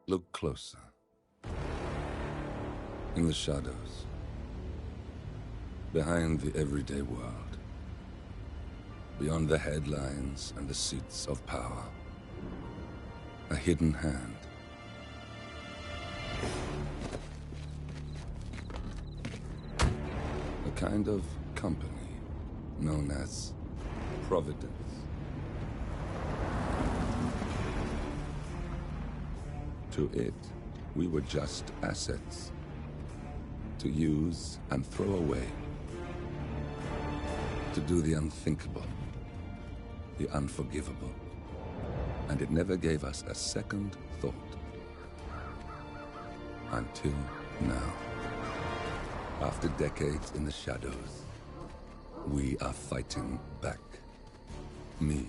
Look closer. In the shadows. Behind the everyday world. Beyond the headlines and the seats of power. A hidden hand. A kind of company known as Providence. To it, we were just assets. To use and throw away. To do the unthinkable. The unforgivable. And it never gave us a second thought. Until now. After decades in the shadows, we are fighting back. Me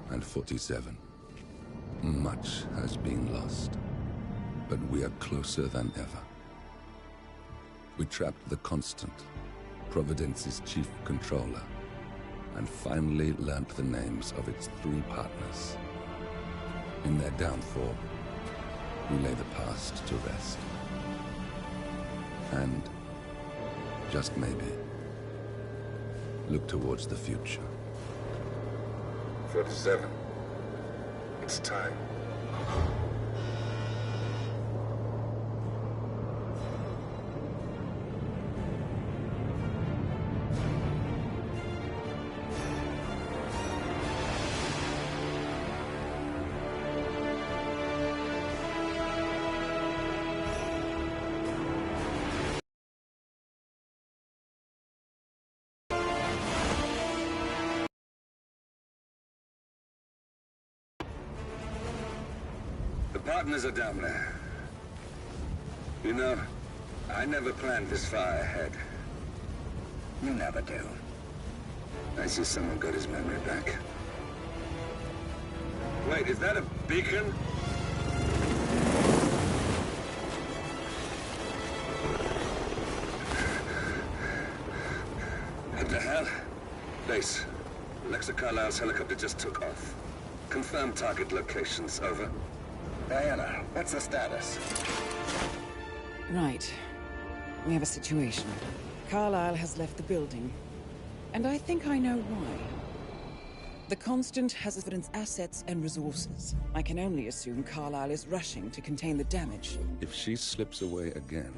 and 47. Much has been lost, but we are closer than ever. We trapped the Constant, Providence's chief controller, and finally learnt the names of its 3 partners. In their downfall, we lay the past to rest. And, just maybe, look towards the future. 47. It's time. The partners are down there. You know, I never planned this far ahead. You never do. I see someone got his memory back. Wait, is that a beacon? What the hell? Base. Alexa Carlisle's helicopter just took off. Confirm target locations, over. Diana, what's the status? Right. We have a situation. Carlisle has left the building. And I think I know why. The Constant has Providence assets and resources. I can only assume Carlisle is rushing to contain the damage. If she slips away again...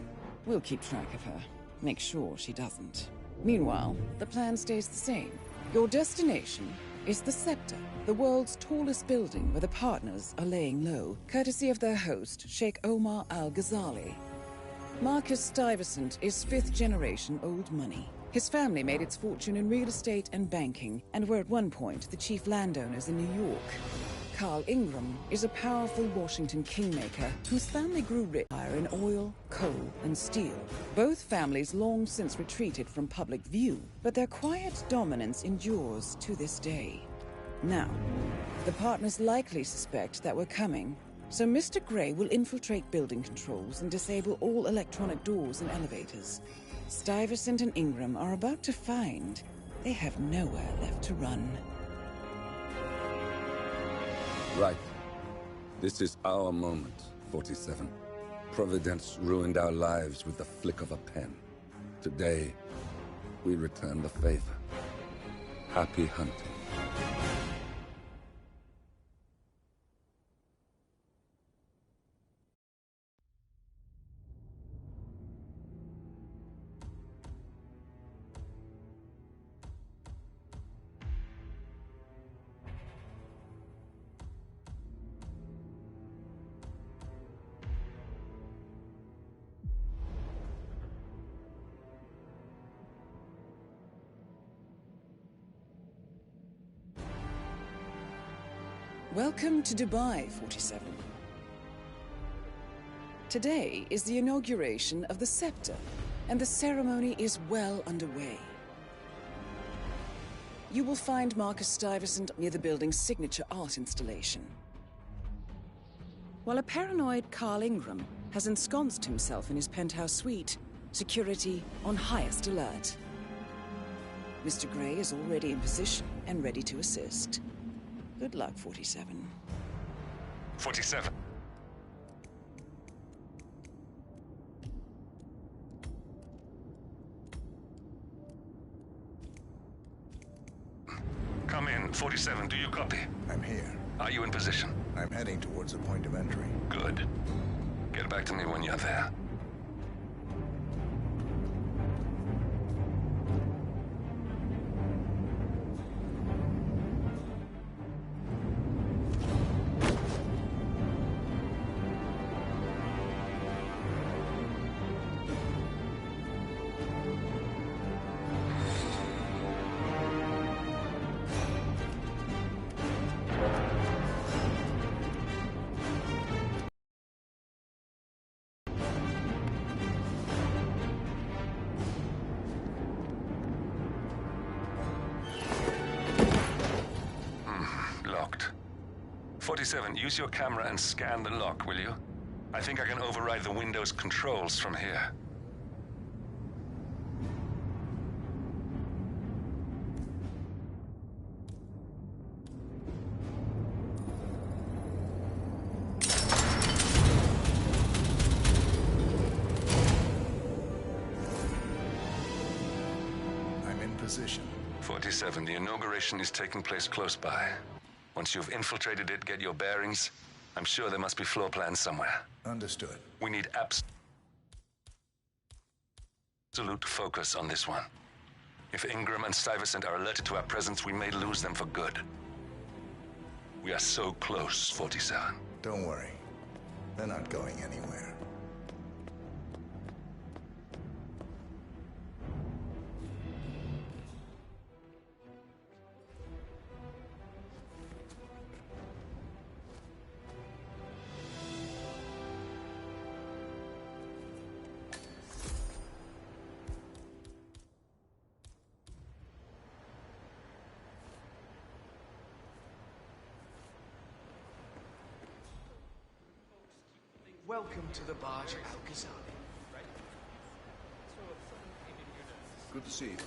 We'll keep track of her. Make sure she doesn't. Meanwhile, the plan stays the same. Your destination is the Scepter, the world's tallest building where the partners are laying low, courtesy of their host, Sheikh Omar Al-Ghazali. Marcus Stuyvesant is 5th-generation old money. His family made its fortune in real estate and banking, and were at one point the chief landowners in New York. Carl Ingram is a powerful Washington kingmaker whose family grew rich in oil, coal, and steel. Both families long since retreated from public view, but their quiet dominance endures to this day. Now, the partners likely suspect that we're coming, so Mr. Gray will infiltrate building controls and disable all electronic doors and elevators. Stuyvesant and Ingram are about to find they have nowhere left to run. Right. This is our moment, 47. Providence ruined our lives with the flick of a pen. Today, we return the favor. Happy hunting. Welcome to Dubai, 47. Today is the inauguration of the Scepter, and the ceremony is well underway. You will find Marcus Stuyvesant near the building's signature art installation, while a paranoid Carl Ingram has ensconced himself in his penthouse suite, security on highest alert. Mr. Gray is already in position and ready to assist. Good luck, 47. 47. 47, do you copy? I'm here. Are you in position? I'm heading towards the point of entry. Good. Get back to me when you're there. Locked. 47, use your camera and scan the lock, will you? I think I can override the Windows controls from here. I'm in position. 47, the inauguration is taking place close by. Once you've infiltrated it, get your bearings. I'm sure there must be floor plans somewhere. Understood. We need absolute focus on this one. If Ingram and Stuyvesant are alerted to our presence, we may lose them for good. We are so close, 47. Don't worry. They're not going anywhere. Welcome to the barge, Al-Ghazali. Good to see you.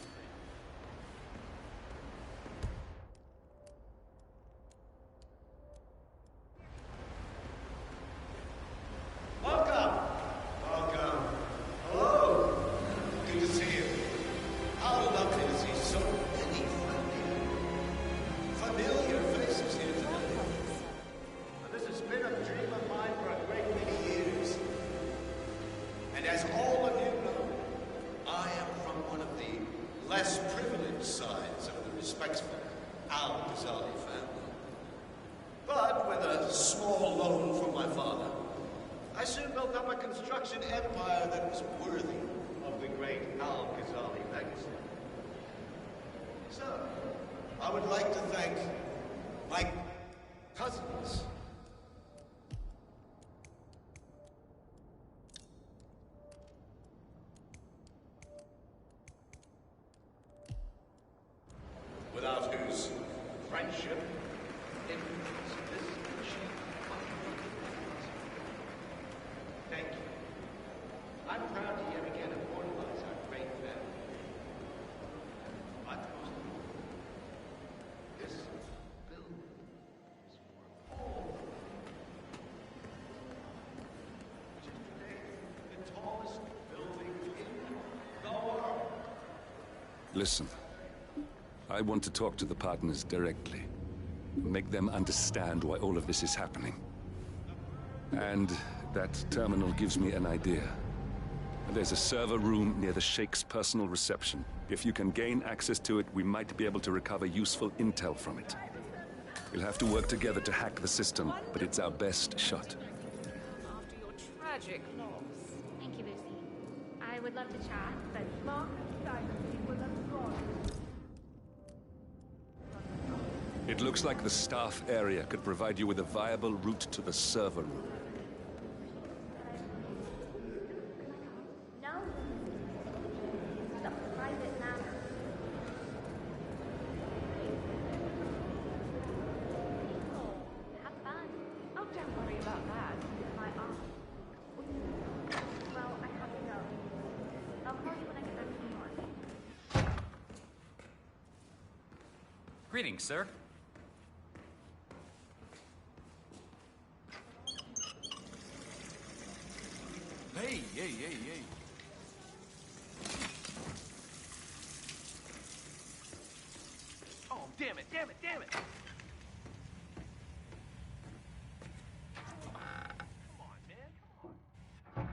Welcome! Welcome. Hello! Good to see you. How lovely to see so many familiar faces here today. This has been a dream of mine for a great many years. And as all of you know, I am from one of the less privileged sides of the respectable Al-Ghazali family. But with a small loan from my father, I soon built up a construction empire that was worthy of the great Al-Ghazali legacy. So, I would like to thank my cousins. Without whose friendship, influence, this machine thank you. I'm proud to yet again immortalize our great family. But most of all, this building is for all. Which is today the tallest building in the world. Listen, I want to talk to the partners directly. Make them understand why all of this is happening. And that terminal gives me an idea. There's a server room near the Sheikh's personal reception. If you can gain access to it, we might be able to recover useful intel from it. We'll have to work together to hack the system, but it's our best shot. After your tragic loss. Thank you, Lucy. I would love to chat, but Mark was abroad. It looks like the staff area could provide you with a viable route to the server room. No. It's a private matter. Oh, have fun. Oh, don't worry about that. My aunt. Well, I have to go. I'll call you when I get back to New York. Greetings, sir. Hey. Oh Damn it, damn it, damn it! Come on, man, come on.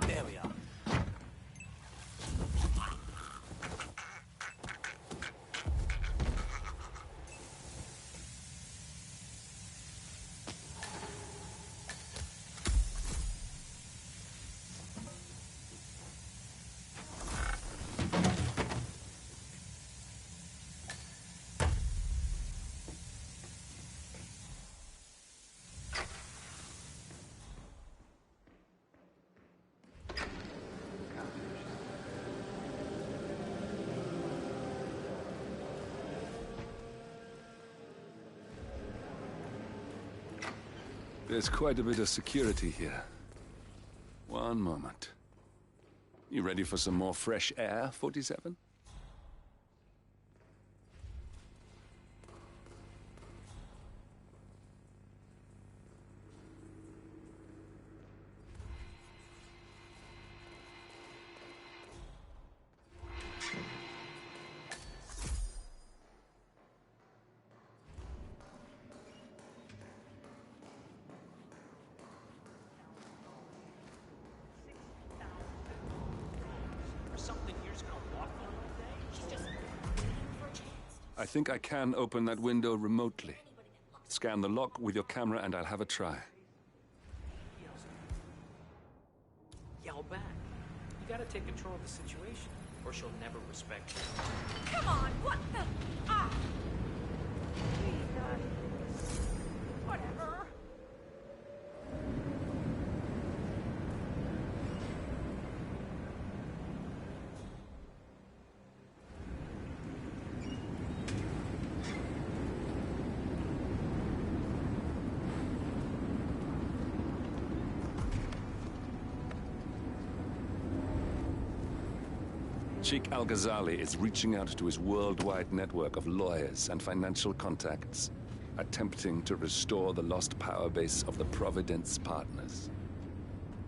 There we are. There's quite a bit of security here. One moment. You ready for some more fresh air, 47? I think I can open that window remotely. Scan the lock with your camera and I'll have a try. Yell back. You gotta take control of the situation, or she'll never respect you. Come on, what the... Ah! Jesus. Whatever. Sheikh Al-Ghazali is reaching out to his worldwide network of lawyers and financial contacts, attempting to restore the lost power base of the Providence partners.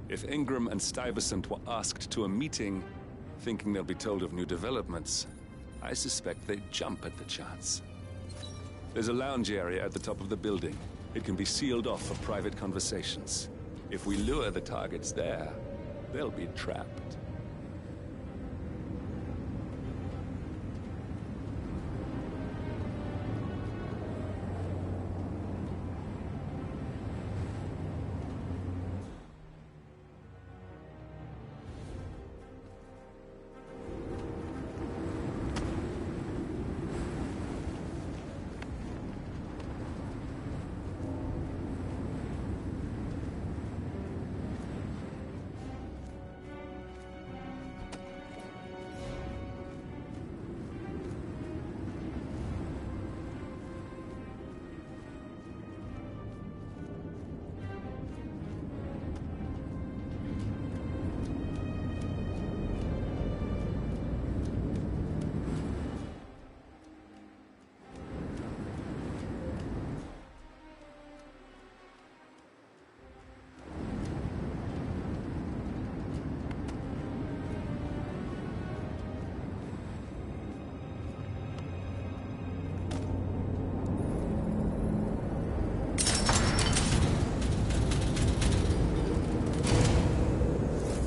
If Ingram and Stuyvesant were asked to a meeting, thinking they'll be told of new developments, I suspect they'd jump at the chance. There's a lounge area at the top of the building. It can be sealed off for private conversations. If we lure the targets there, they'll be trapped.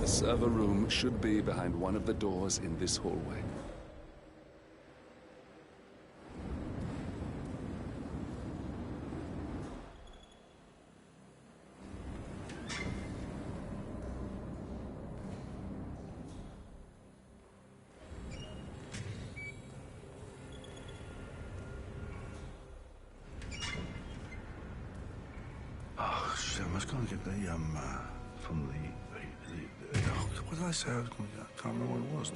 The server room should be behind one of the doors in this hallway. Oh, shit, I was going to get the, from the what did I say I was going to get? I can't remember what it was.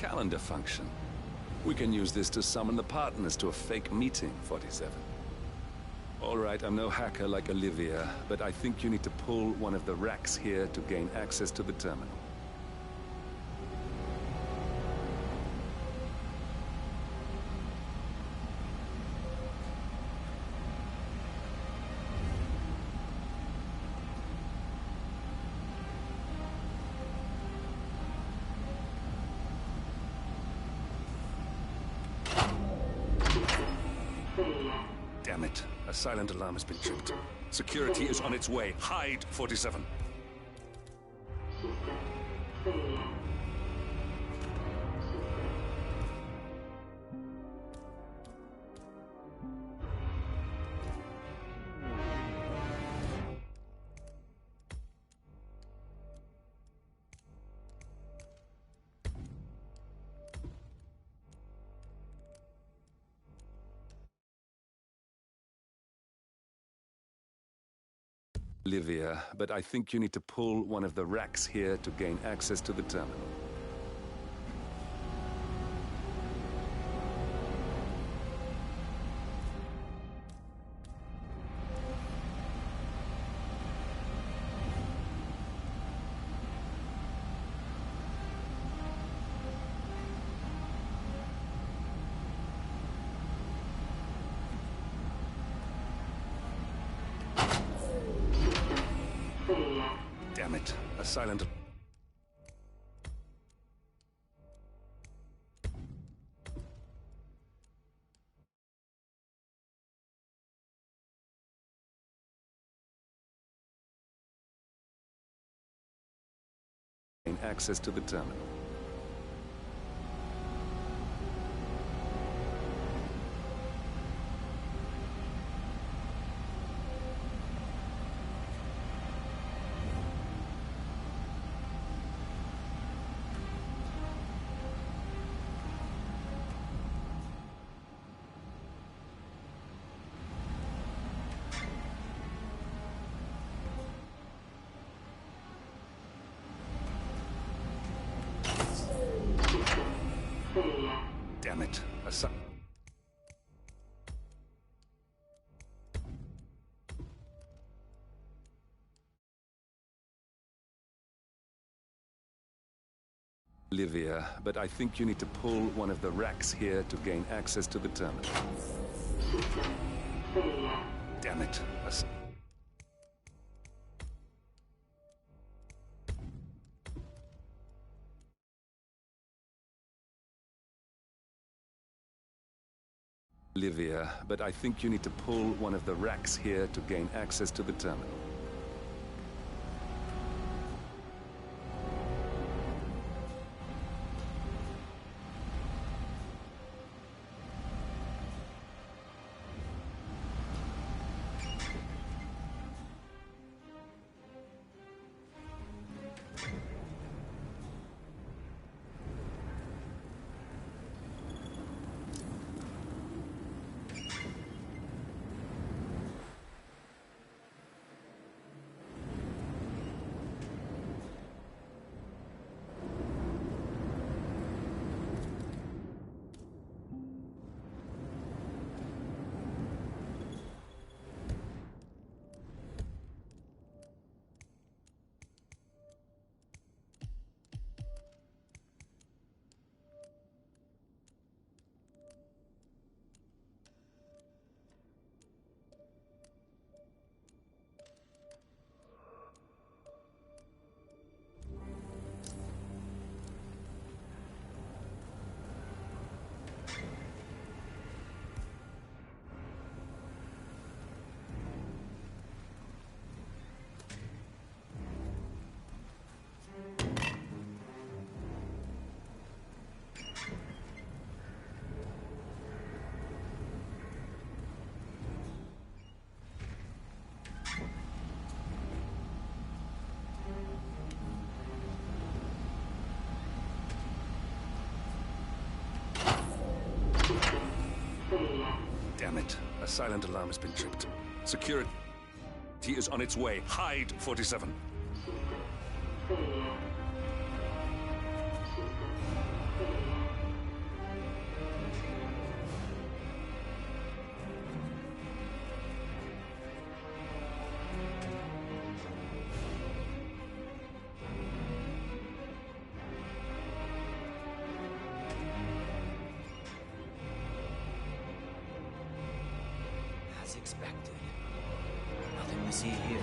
calendar function. We can use this to summon the partners to a fake meeting, 47. All right, I'm no hacker like Olivia, but I think you need to pull one of the racks here to gain access to the terminal. Damn it. A silent alarm has been tripped. Security is on its way. Hide, 47. Olivia, but I think you need to pull one of the racks here to gain access to the terminal. Damn it. A silent... gain access to the terminal. Damn it. Olivia, but I think you need to pull one of the racks here to gain access to the terminal. Damn it. Olivia, but I think you need to pull one of the racks here to gain access to the terminal. Damn it. A silent alarm has been tripped. Security is on its way. Hide, 47. As expected. Nothing to see here.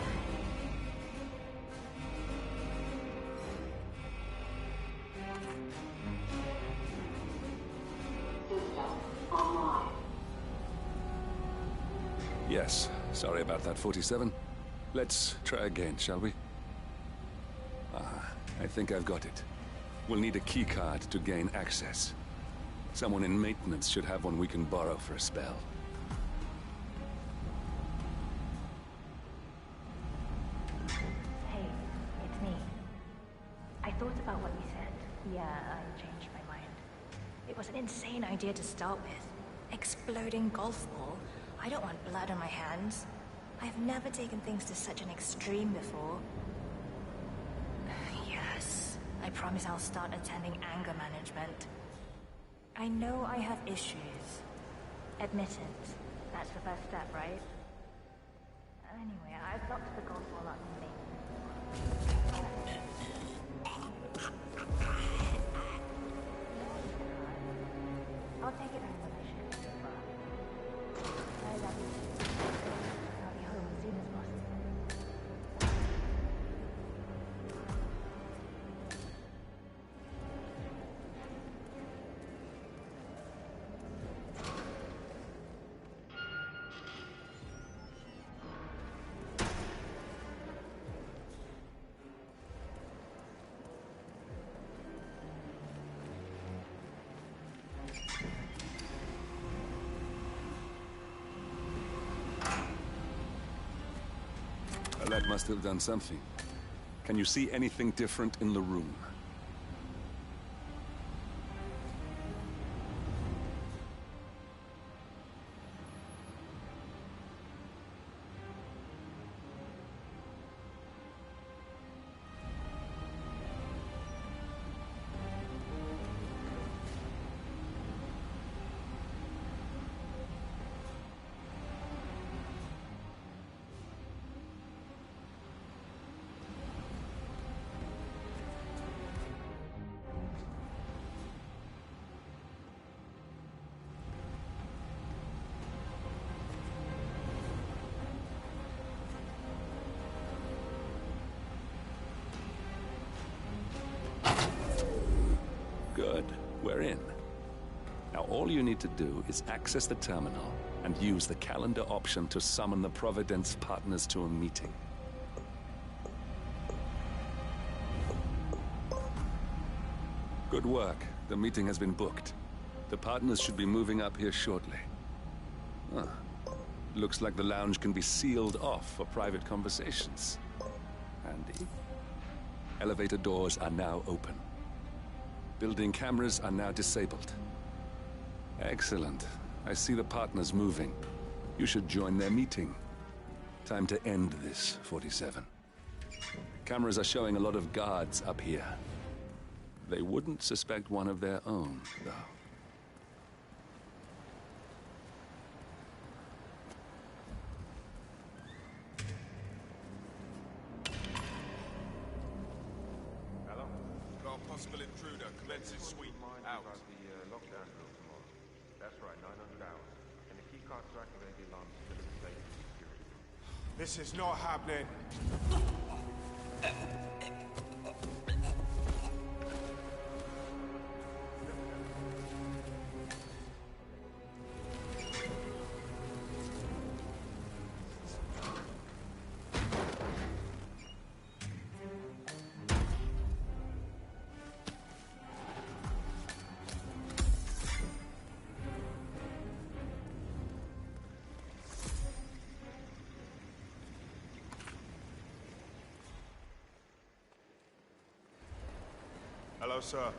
Yes, sorry about that, 47. Let's try again, shall we? I think I've got it. We'll need a keycard to gain access. Someone in maintenance should have one we can borrow for a spell. Hey, it's me. I thought about what you said. Yeah, I changed my mind. It was an insane idea to start with. Exploding golf ball. I don't want blood on my hands. I've never taken things to such an extreme before. Yes, I promise I'll start attending anger management. I know I have issues. Admit it. That's the first step, right? Anyway, I've locked the golf ball up in me. I'll take it home when I shoot. I love you. I'll be home as soon as possible. That must have done something. Can you see anything different in the room? Good. We're in. Now all you need to do is access the terminal and use the calendar option to summon the Providence partners to a meeting. Good work. The meeting has been booked. The partners should be moving up here shortly. Looks like the lounge can be sealed off for private conversations. Handy. Elevator doors are now open. Building cameras are now disabled. Excellent. I see the partners moving. You should join their meeting. Time to end this, 47. Cameras are showing a lot of guards up here. They wouldn't suspect one of their own, though. Hello? Got a possible intruder. Commences sweep. Out. The lockdown drill tomorrow. That's right, 900 hours. And the key card to activate the alarm is still in place for security. This is not happening. Hello, sir.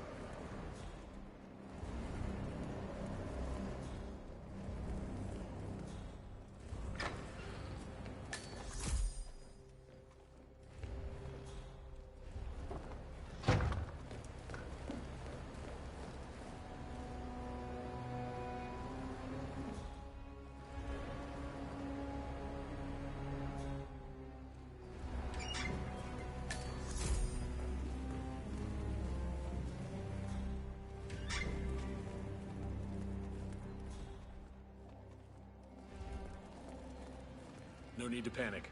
No need to panic.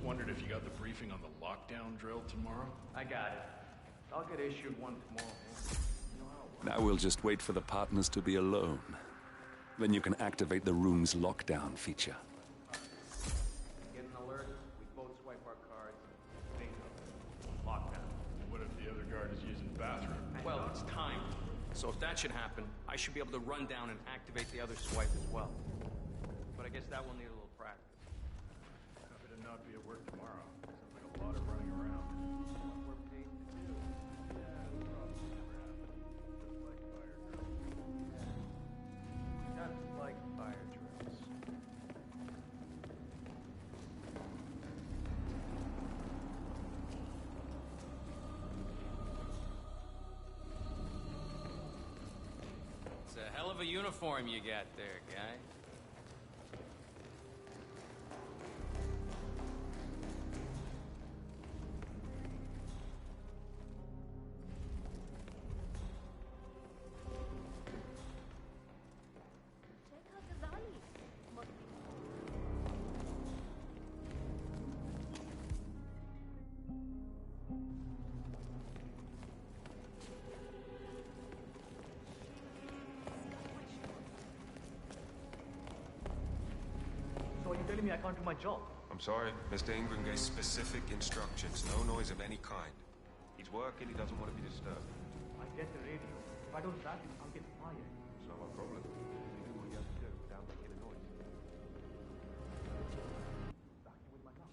Wondered if you got the briefing on the lockdown drill tomorrow? I got it. I'll get issued one tomorrow. You know how it works. Now we'll just wait for the partners to be alone. Then you can activate the room's lockdown feature. Get an alert, we both swipe our cards. Bingo. Lockdown. And what if the other guard is using the bathroom? Well, it's time. So if that should happen, I should be able to run down and activate the other swipe as well. But I guess that will need a little practice. Happy to not be at work tomorrow. Sounds like a lot of running around. What we're paid to do. Yeah, it'll probably never happen. Just like fire drills. Just like fire drills. It's a hell of a uniform you got there, guy. So are you telling me I can't do my job? I'm sorry, Mr. Ingram gave specific instructions. No noise of any kind. He's working, he doesn't want to be disturbed. I get the radio. If I don't grab it, I'll get fired. It's not my problem. You do what you have to do without making a noise. Back with my luck.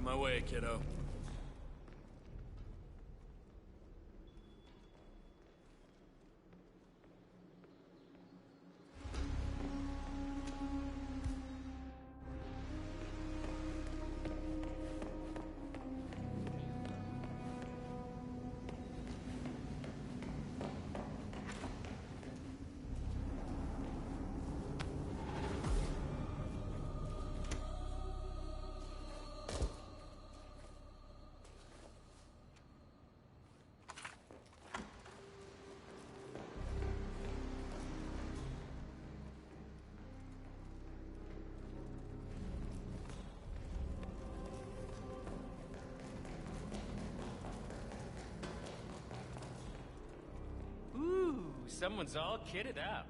of my way, kiddo. Someone's all kitted up.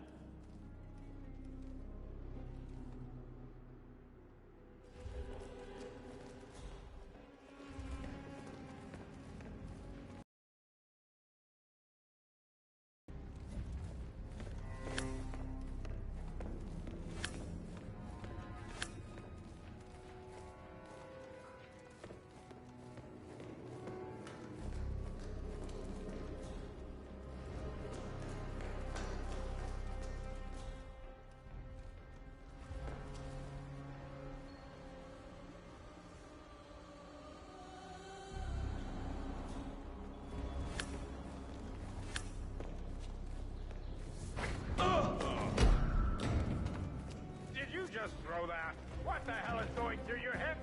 Just throw that. What the hell is going through your head?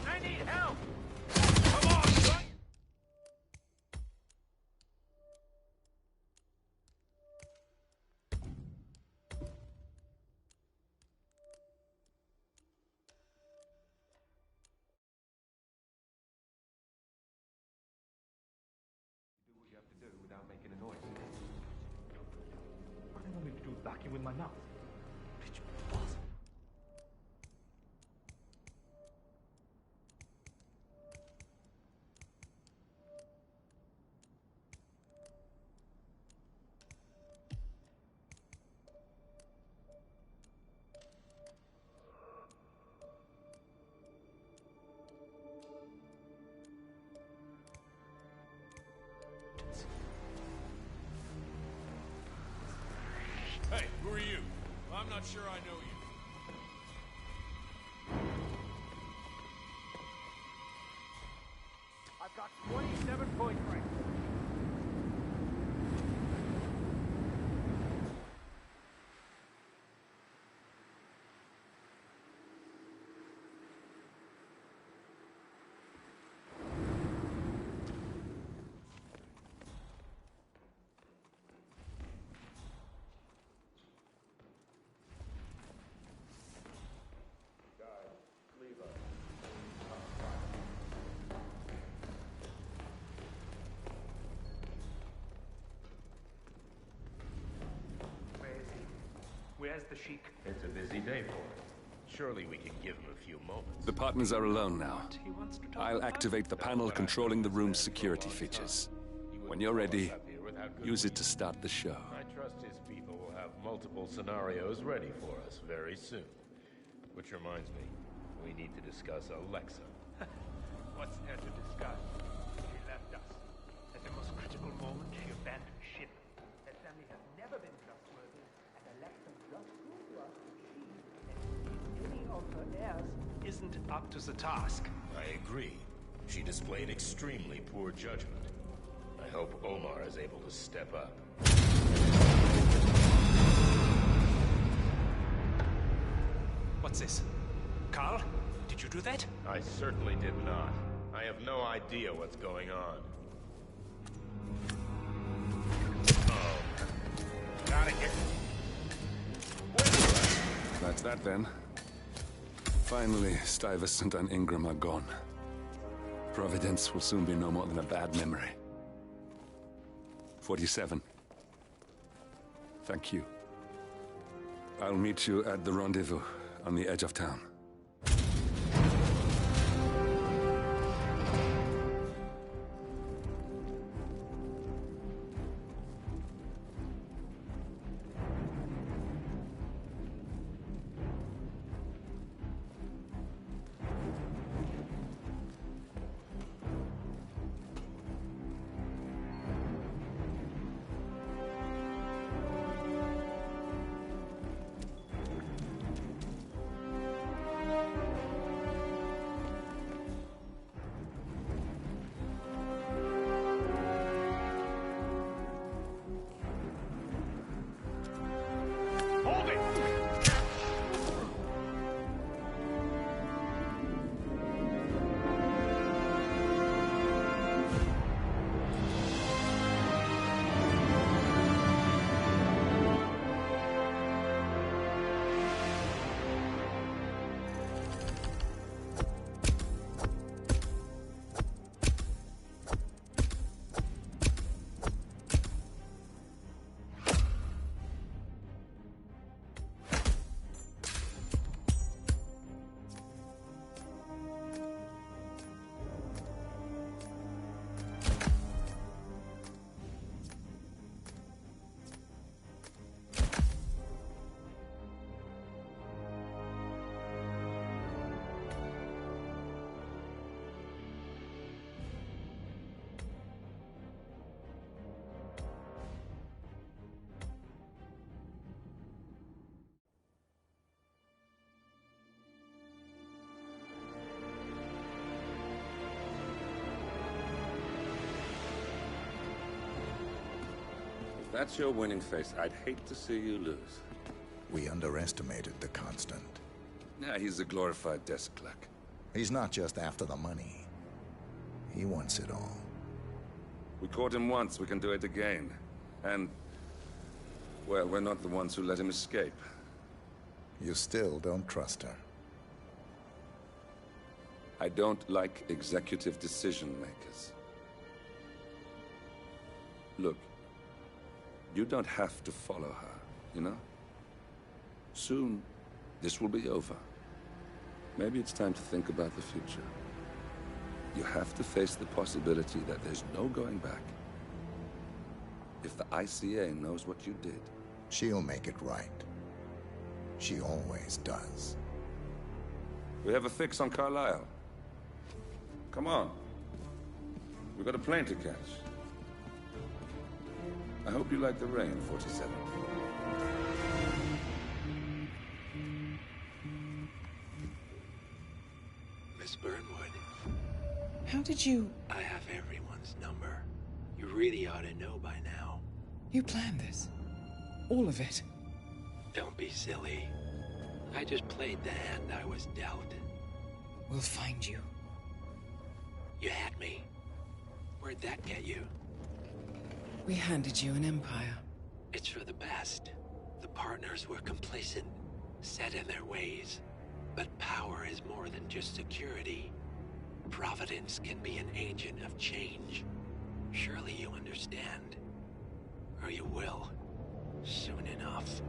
I need help! Come on, son! Do what you have to do without making a noise. What do you want me to do? Back you with my mouth? Hey, who are you? I'm not sure I know you. I've got 27 points right. Where's the Sheik? It's a busy day for him. Surely we can give him a few moments. The partners are alone now. I'll activate the panel controlling the room's security features. When you're ready, use it to start the show. I trust his people will have multiple scenarios ready for us very soon. Which reminds me, we need to discuss Alexa. What's there to discuss? She left us. At the most critical moment, she abandoned ship. That family has never been trustworthy, and Alexa just proved to us that she, and any of her heirs, isn't up to the task. I agree. She displayed extremely poor judgment. I hope Omar is able to step up. What's this? Carl? Did you do that? I certainly did not. I have no idea what's going on. Oh. Gotta get... That's that then. Finally, Stuyvesant and Ingram are gone. Providence will soon be no more than a bad memory. 47. Thank you. I'll meet you at the rendezvous on the edge of town. that's your winning face, I'd hate to see you lose. We underestimated the Constant. Yeah, he's a glorified desk clerk. He's not just after the money. He wants it all. We caught him once, we can do it again. And, well, we're not the ones who let him escape. You still don't trust her. I don't like executive decision makers. Look, you don't have to follow her, you know? Soon, this will be over. Maybe it's time to think about the future. You have to face the possibility that there's no going back. If the ICA knows what you did... She'll make it right. She always does. We have a fix on Carlisle. Come on. We've got a plane to catch. I hope you like the rain, 47. Miss Burnwood. How did you... I have everyone's number. You really ought to know by now. You planned this? All of it? Don't be silly. I just played the hand I was dealt. We'll find you. You had me. Where'd that get you? We handed you an empire. It's for the best. The partners were complacent, set in their ways. But power is more than just security. Providence can be an agent of change. Surely you understand. Or you will. Soon enough.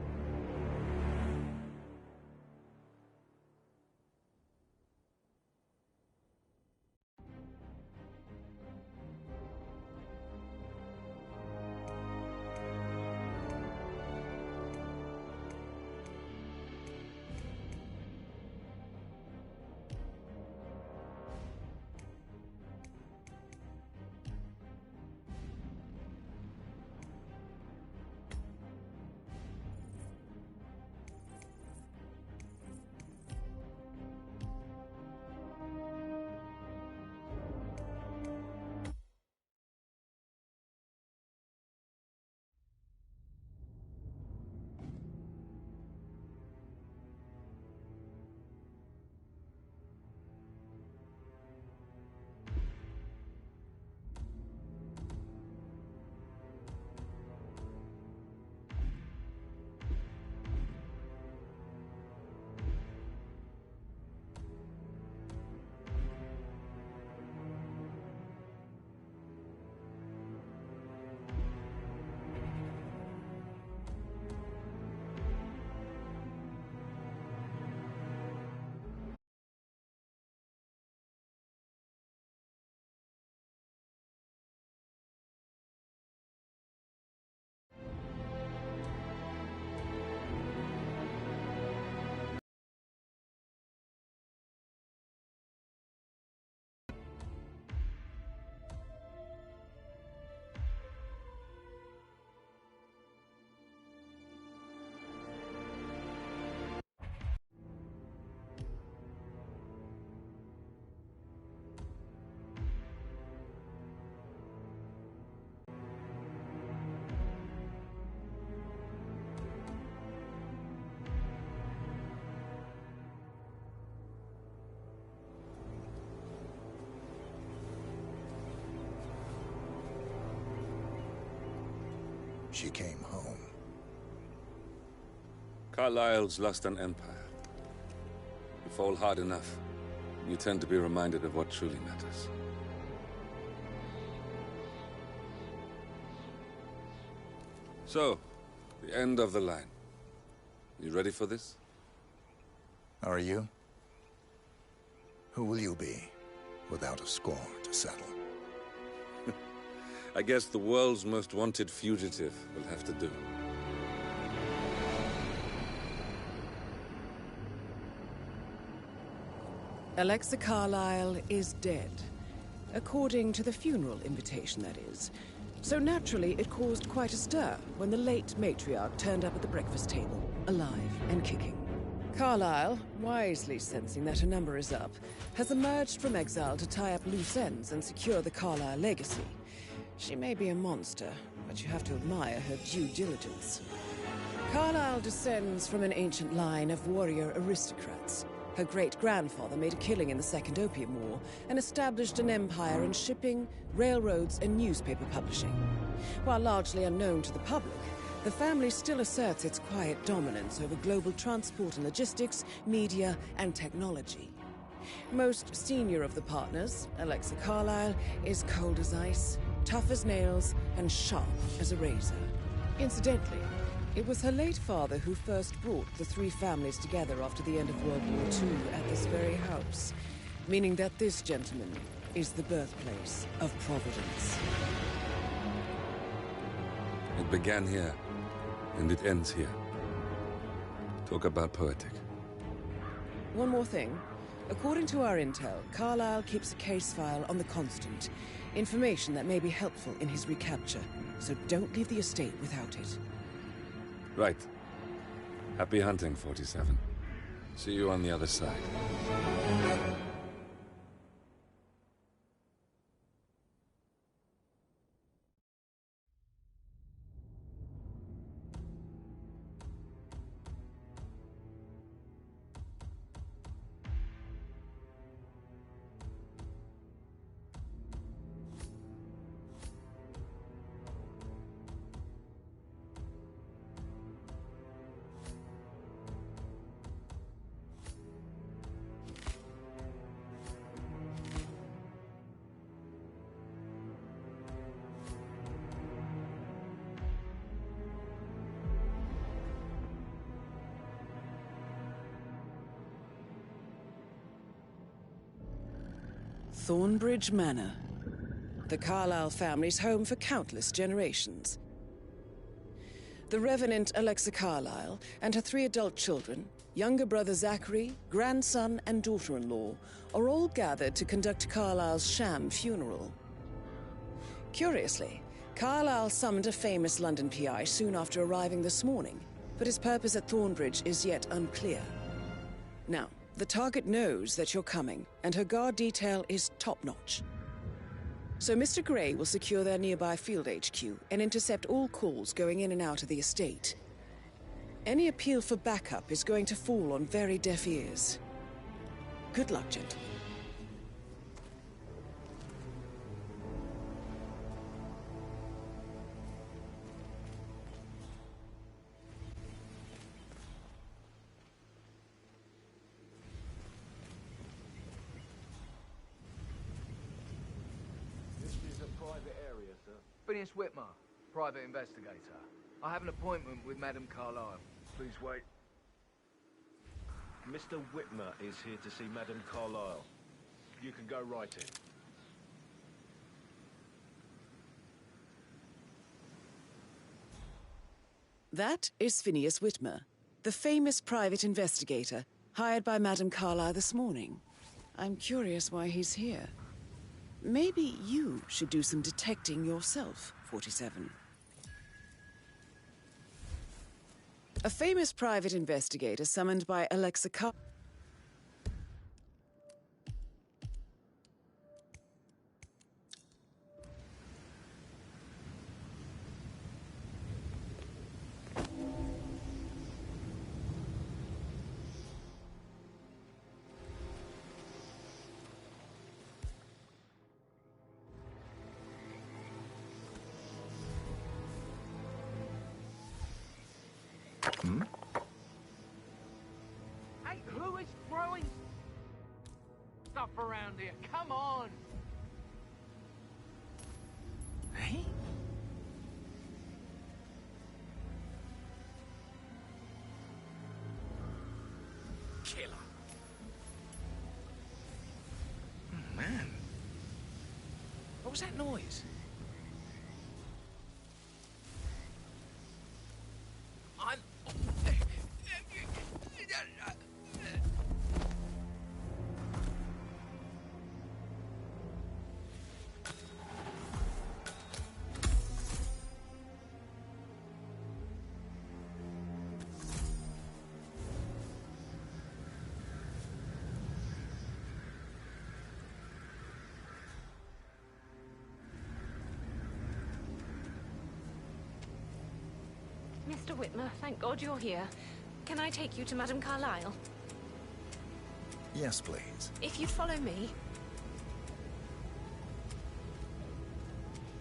She came home. Carlisle's lost an empire. You fall hard enough, you tend to be reminded of what truly matters. So, the end of the line. You ready for this? Are you? Who will you be, without a score to settle? I guess the world's most wanted fugitive will have to do. Alexa Carlisle is dead. According to the funeral invitation, that is. So naturally, it caused quite a stir when the late matriarch turned up at the breakfast table, alive and kicking. Carlisle, wisely sensing that her number is up, has emerged from exile to tie up loose ends and secure the Carlisle legacy. She may be a monster, but you have to admire her due diligence. Carlyle descends from an ancient line of warrior aristocrats. Her great-grandfather made a killing in the Second Opium War and established an empire in shipping, railroads, and newspaper publishing. While largely unknown to the public, the family still asserts its quiet dominance over global transport and logistics, media, and technology. Most senior of the partners, Alexa Carlyle, is cold as ice, tough as nails, and sharp as a razor. Incidentally, it was her late father who first brought the three families together after the end of World War II at this very house, meaning that this gentleman is the birthplace of Providence. It began here, and it ends here. Talk about poetic. One more thing. According to our intel, Carlyle keeps a case file on the Constant. Information that may be helpful in his recapture, so don't leave the estate without it. Right. Happy hunting, 47. See you on the other side. Thornbridge Manor. The Carlyle family's home for countless generations. The Revenant Alexa Carlyle and her 3 adult children, younger brother Zachary, grandson, and daughter-in-law, are all gathered to conduct Carlyle's sham funeral. Curiously, Carlyle summoned a famous London PI soon after arriving this morning, but his purpose at Thornbridge is yet unclear. Now, the target knows that you're coming, and her guard detail is top-notch. So Mr. Gray will secure their nearby field HQ and intercept all calls going in and out of the estate. Any appeal for backup is going to fall on very deaf ears. Good luck, gentlemen. Phineas Whitmer, private investigator. I have an appointment with Madame Carlyle. Please wait. Mr. Whitmer is here to see Madame Carlyle. You can go right in. That is Phineas Whitmer, the famous private investigator hired by Madame Carlyle this morning. I'm curious why he's here. Maybe you should do some detecting yourself, 47. A famous private investigator summoned by Alexa Carlyle. Hey, who is throwing stuff around here? Come on! Hey? Killer. Oh, man. What was that noise? Mr. Whitmer. Thank God you're here. Can I take you to Madame Carlyle? Yes, please. If you'd follow me.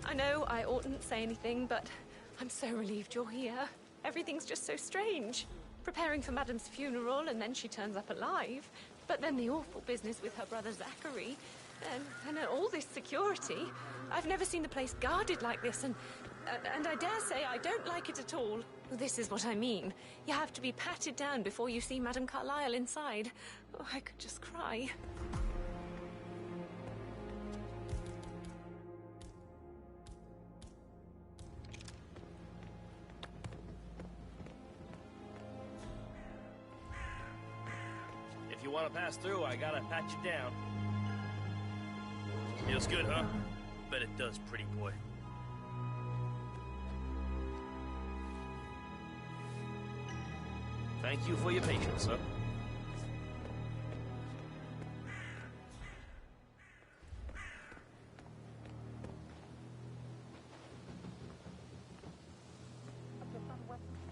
I know I oughtn't say anything, but I'm so relieved you're here. Everything's just so strange. Preparing for Madame's funeral, and then she turns up alive. But then the awful business with her brother Zachary, and all this security. I've never seen the place guarded like this, and I dare say I don't like it at all. This is what I mean. You have to be patted down before you see Madame Carlyle inside. Oh, I could just cry. If you want to pass through, I gotta pat you down. Feels good, huh? Bet it does, pretty boy. Thank you for your patience, sir.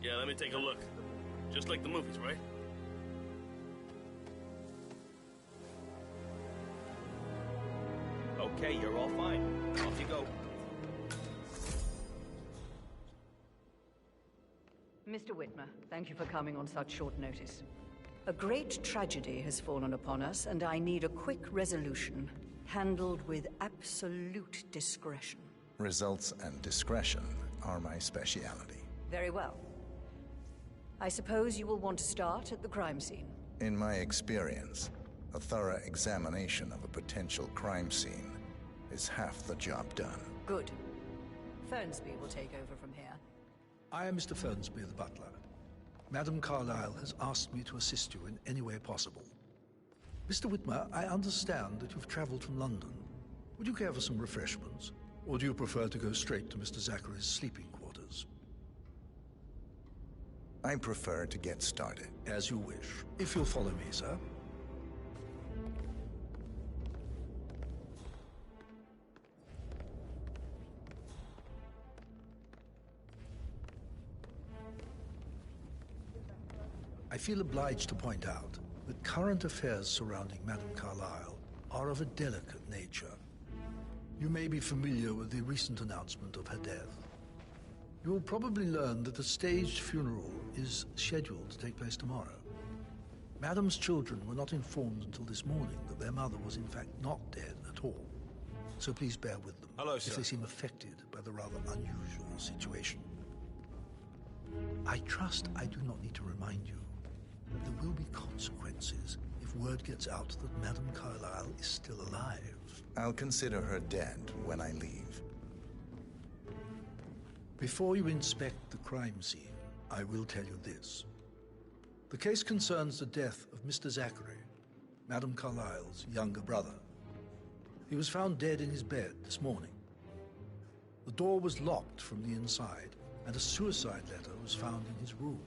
Yeah, let me take a look. Just like the movies, right? Okay, you're all fine. Off you go. Mr. Whitmer, thank you for coming on such short notice. A great tragedy has fallen upon us, and I need a quick resolution, handled with absolute discretion. Results and discretion are my speciality. Very well. I suppose you will want to start at the crime scene. In my experience, a thorough examination of a potential crime scene is half the job done. Good. Fernsby will take over from here. I am Mr. Fernsby, the butler. Madame Carlyle has asked me to assist you in any way possible. Mr. Whitmer, I understand that you've traveled from London. Would you care for some refreshments? Or do you prefer to go straight to Mr. Zachary's sleeping quarters? I prefer to get started. As you wish. If you'll follow me, sir. I feel obliged to point out that current affairs surrounding Madame Carlyle are of a delicate nature. You may be familiar with the recent announcement of her death. You will probably learn that a staged funeral is scheduled to take place tomorrow. Madame's children were not informed until this morning that their mother was in fact not dead at all. So please bear with them. Hello, sir. If they seem affected by the rather unusual situation. I trust I do not need to remind you that there will be consequences if word gets out that Madame Carlyle is still alive. I'll consider her dead when I leave. Before you inspect the crime scene, I will tell you this. The case concerns the death of Mr. Zachary, Madame Carlyle's younger brother. He was found dead in his bed this morning. The door was locked from the inside, and a suicide letter was found in his room.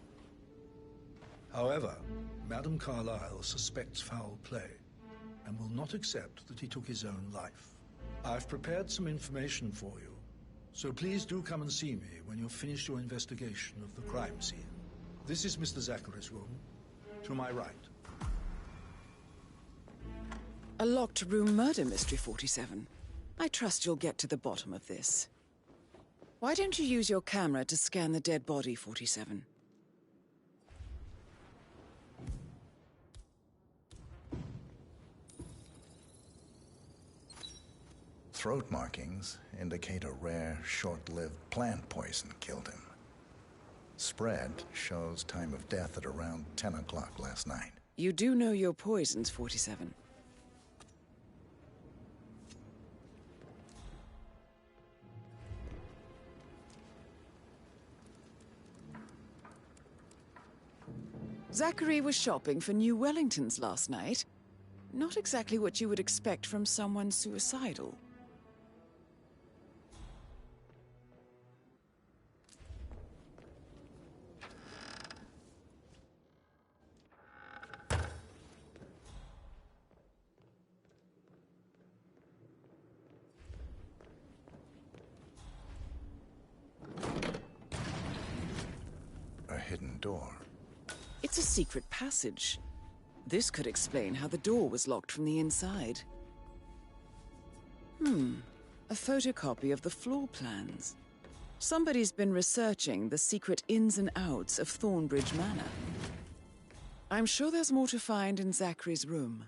However, Madame Carlyle suspects foul play and will not accept that he took his own life. I've prepared some information for you, so please do come and see me when you've finished your investigation of the crime scene. This is Mr. Zachary's room, to my right. A locked room murder mystery, 47. I trust you'll get to the bottom of this. Why don't you use your camera to scan the dead body, 47? Throat markings indicate a rare, short-lived plant poison killed him. Spread shows time of death at around 10 o'clock last night. You do know your poisons, 47. Zachary was shopping for new Wellingtons last night. Not exactly what you would expect from someone suicidal. door. It's a secret passage. This could explain how the door was locked from the inside. A photocopy of the floor plans. Somebody's been researching the secret ins and outs of Thornbridge Manor. I'm sure there's more to find in Zachary's room.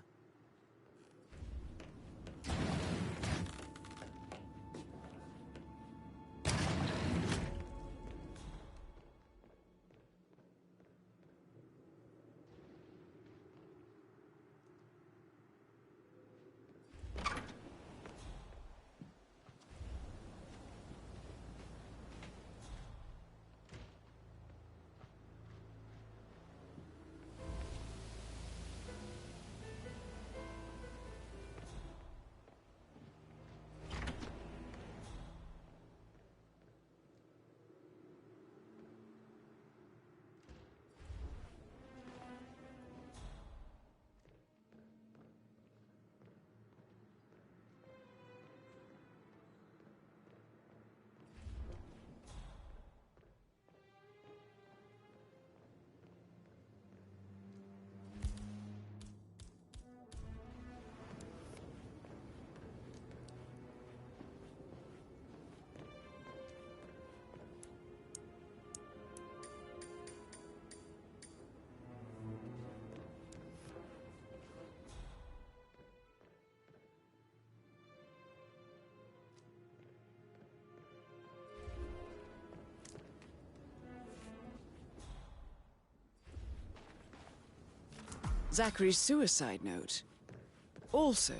Zachary's suicide note. Also,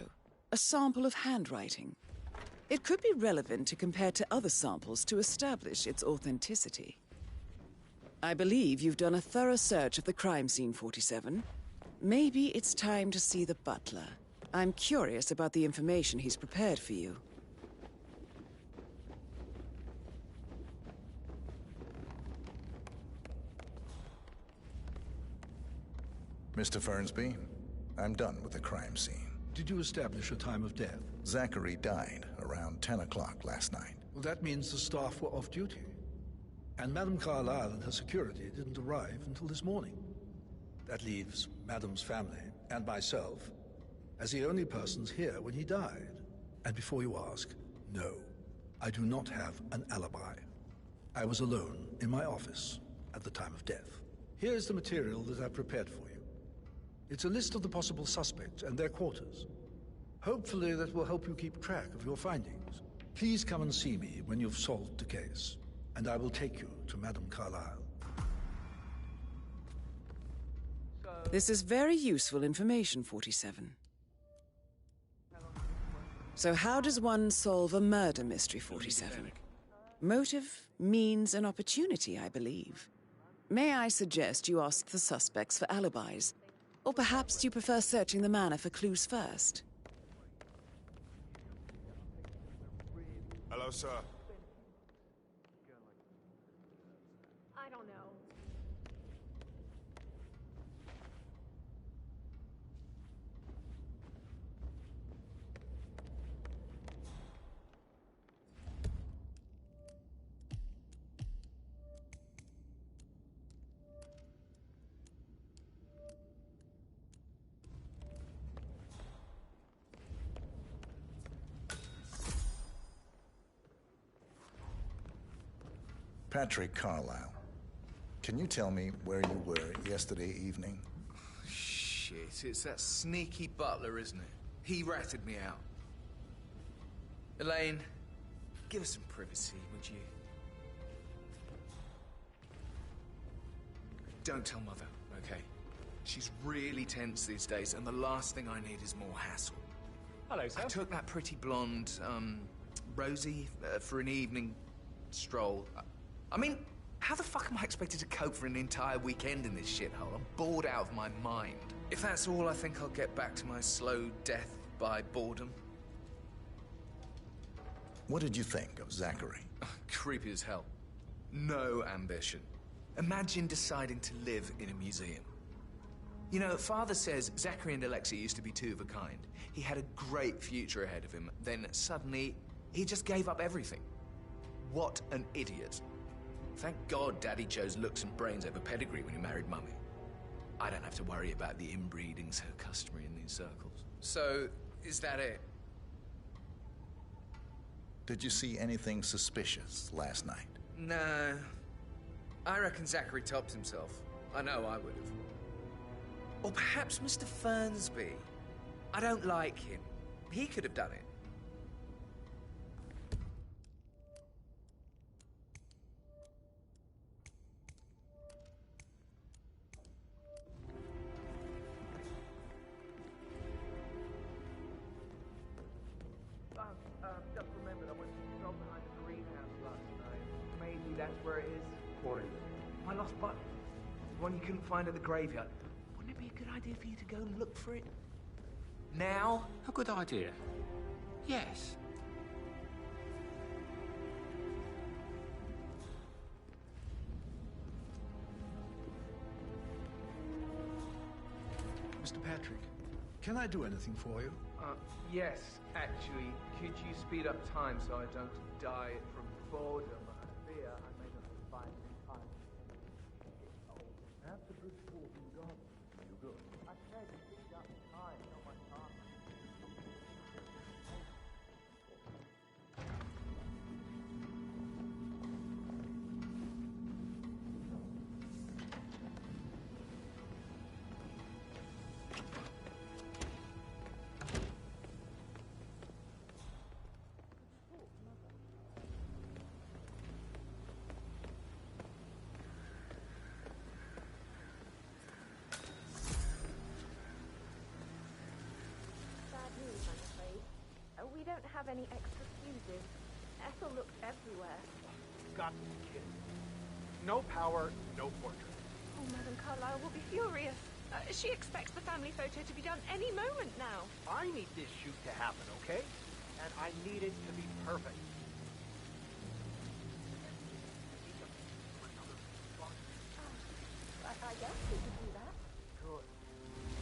a sample of handwriting. It could be relevant to compare to other samples to establish its authenticity. I believe you've done a thorough search of the crime scene, 47. Maybe it's time to see the butler. I'm curious about the information he's prepared for you. Mr. Fernsby, I'm done with the crime scene. Did you establish a time of death? Zachary died around 10 o'clock last night. Well, that means the staff were off duty. And Madame Carlyle and her security didn't arrive until this morning. That leaves Madame's family and myself as the only persons here when he died. And before you ask, no, I do not have an alibi. I was alone in my office at the time of death. Here's the material that I've prepared for you. It's a list of the possible suspects and their quarters. Hopefully that will help you keep track of your findings. Please come and see me when you've solved the case, and I will take you to Madame Carlyle. This is very useful information, 47. So how does one solve a murder mystery, 47? Motive, means, and opportunity, I believe. May I suggest you ask the suspects for alibis? Or perhaps you prefer searching the manor for clues first? Hello, sir. I don't know. Patrick Carlyle, can you tell me where you were yesterday evening? Shit, it's that sneaky butler, isn't it? He ratted me out. Elaine, give us some privacy, would you? Don't tell Mother, okay? She's really tense these days, and the last thing I need is more hassle. Hello, sir. I took that pretty blonde, Rosie, for an evening stroll. I mean, how the fuck am I expected to cope for an entire weekend in this shithole? I'm bored out of my mind. If that's all, I think I'll get back to my slow death by boredom. What did you think of Zachary? Creepy as hell. No ambition. Imagine deciding to live in a museum. You know, Father says Zachary and Alexei used to be two of a kind. He had a great future ahead of him. Then suddenly, he just gave up everything. What an idiot. Thank God Daddy chose looks and brains over pedigree when he married Mummy. I don't have to worry about the inbreeding so customary in these circles. So, is that it? Did you see anything suspicious last night? No. I reckon Zachary tops himself. I know I would have. Or perhaps Mr. Fernsby. I don't like him. He could have done it. Just remembered I went to stroll behind the greenhouse last night. Maybe that's where it is. What is it? My lost button. The one you couldn't find at the graveyard. Wouldn't it be a good idea for you to go and look for it? Now? A good idea. Yes. Mr. Patrick, can I do anything for you? Yes, actually. Could you speed up time so I don't die from boredom? I fear I may not survive in time. Have the bridge fall from the garden. You good? I said speed up time, not my time. We don't have any extra fuses. Ethel looked everywhere. Got to be kidding. No power, no portrait. Oh, Madame Carlyle will be furious. She expects the family photo to be done any moment now. I need this shoot to happen, okay? And I need it to be perfect. I guess we could do that. Good.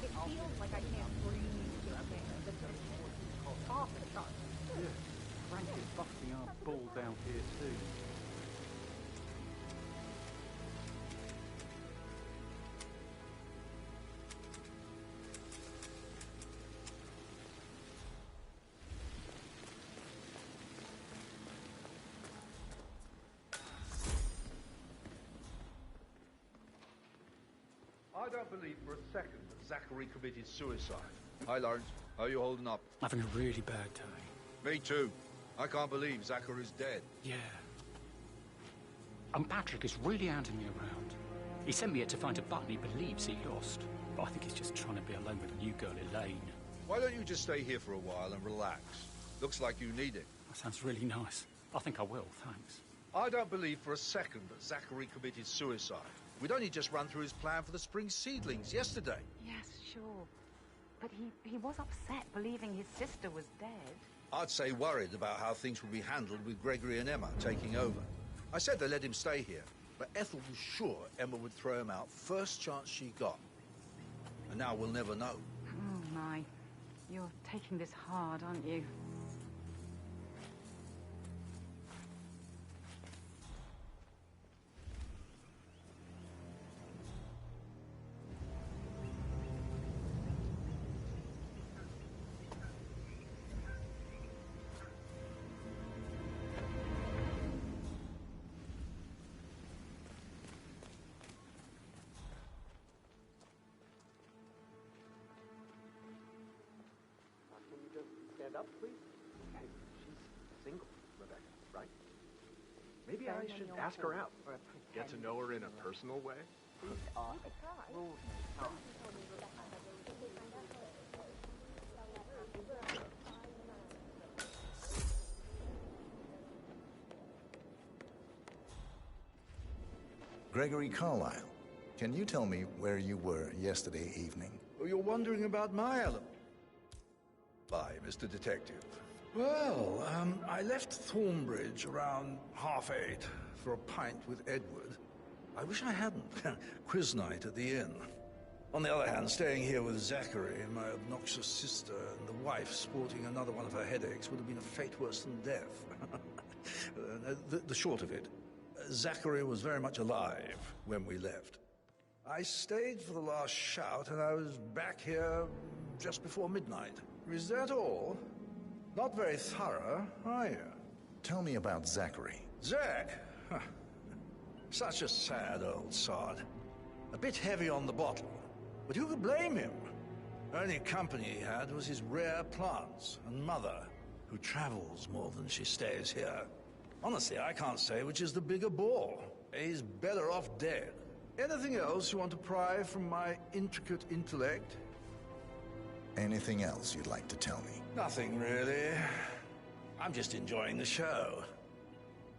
It feels like I can't breathe just there. Half a shot. Yeah. Frank is busting our balls out here too. I don't believe for a second that Zachary committed suicide. Hi, Lawrence. How are you holding up? Having a really bad day. Me too. I can't believe Zachary's dead. Yeah. And Patrick is really hounding me around. He sent me here to find a button he believes he lost. But I think he's just trying to be alone with a new girl, Elaine. Why don't you just stay here for a while and relax? Looks like you need it. That sounds really nice. I think I will, thanks. I don't believe for a second that Zachary committed suicide. We'd only just run through his plan for the spring seedlings yesterday. Yes, sure. But he was upset believing his sister was dead. I'd say worried about how things would be handled with Gregory and Emma taking over. I said they let him stay here, but Ethel was sure Emma would throw him out first chance she got. And now we'll never know. Oh, my. You're taking this hard, aren't you? Stand up, please. Hey, she's single, Rebecca, right? Maybe I should ask her out. Get to know her in a personal way. Gregory Carlyle, can you tell me where you were yesterday evening? Oh, you're wondering about my element. Bye, Mr. Detective. Well, I left Thornbridge around 8:30 for a pint with Edward. I wish I hadn't. Quiz night at the inn. On the other hand, staying here with Zachary, my obnoxious sister, and the wife sporting another one of her headaches would have been a fate worse than death. The short of it, Zachary was very much alive when we left. I stayed for the last shout, and I was back here just before midnight. Is that all? Not very thorough, are you? Tell me about Zachary. Zach? Huh. Such a sad old sod. A bit heavy on the bottle, but who could blame him? Only company he had was his rare plants and mother, who travels more than she stays here. Honestly, I can't say which is the bigger bore. He's better off dead. Anything else you want to pry from my intricate intellect? Anything else you'd like to tell me? Nothing, really. I'm just enjoying the show.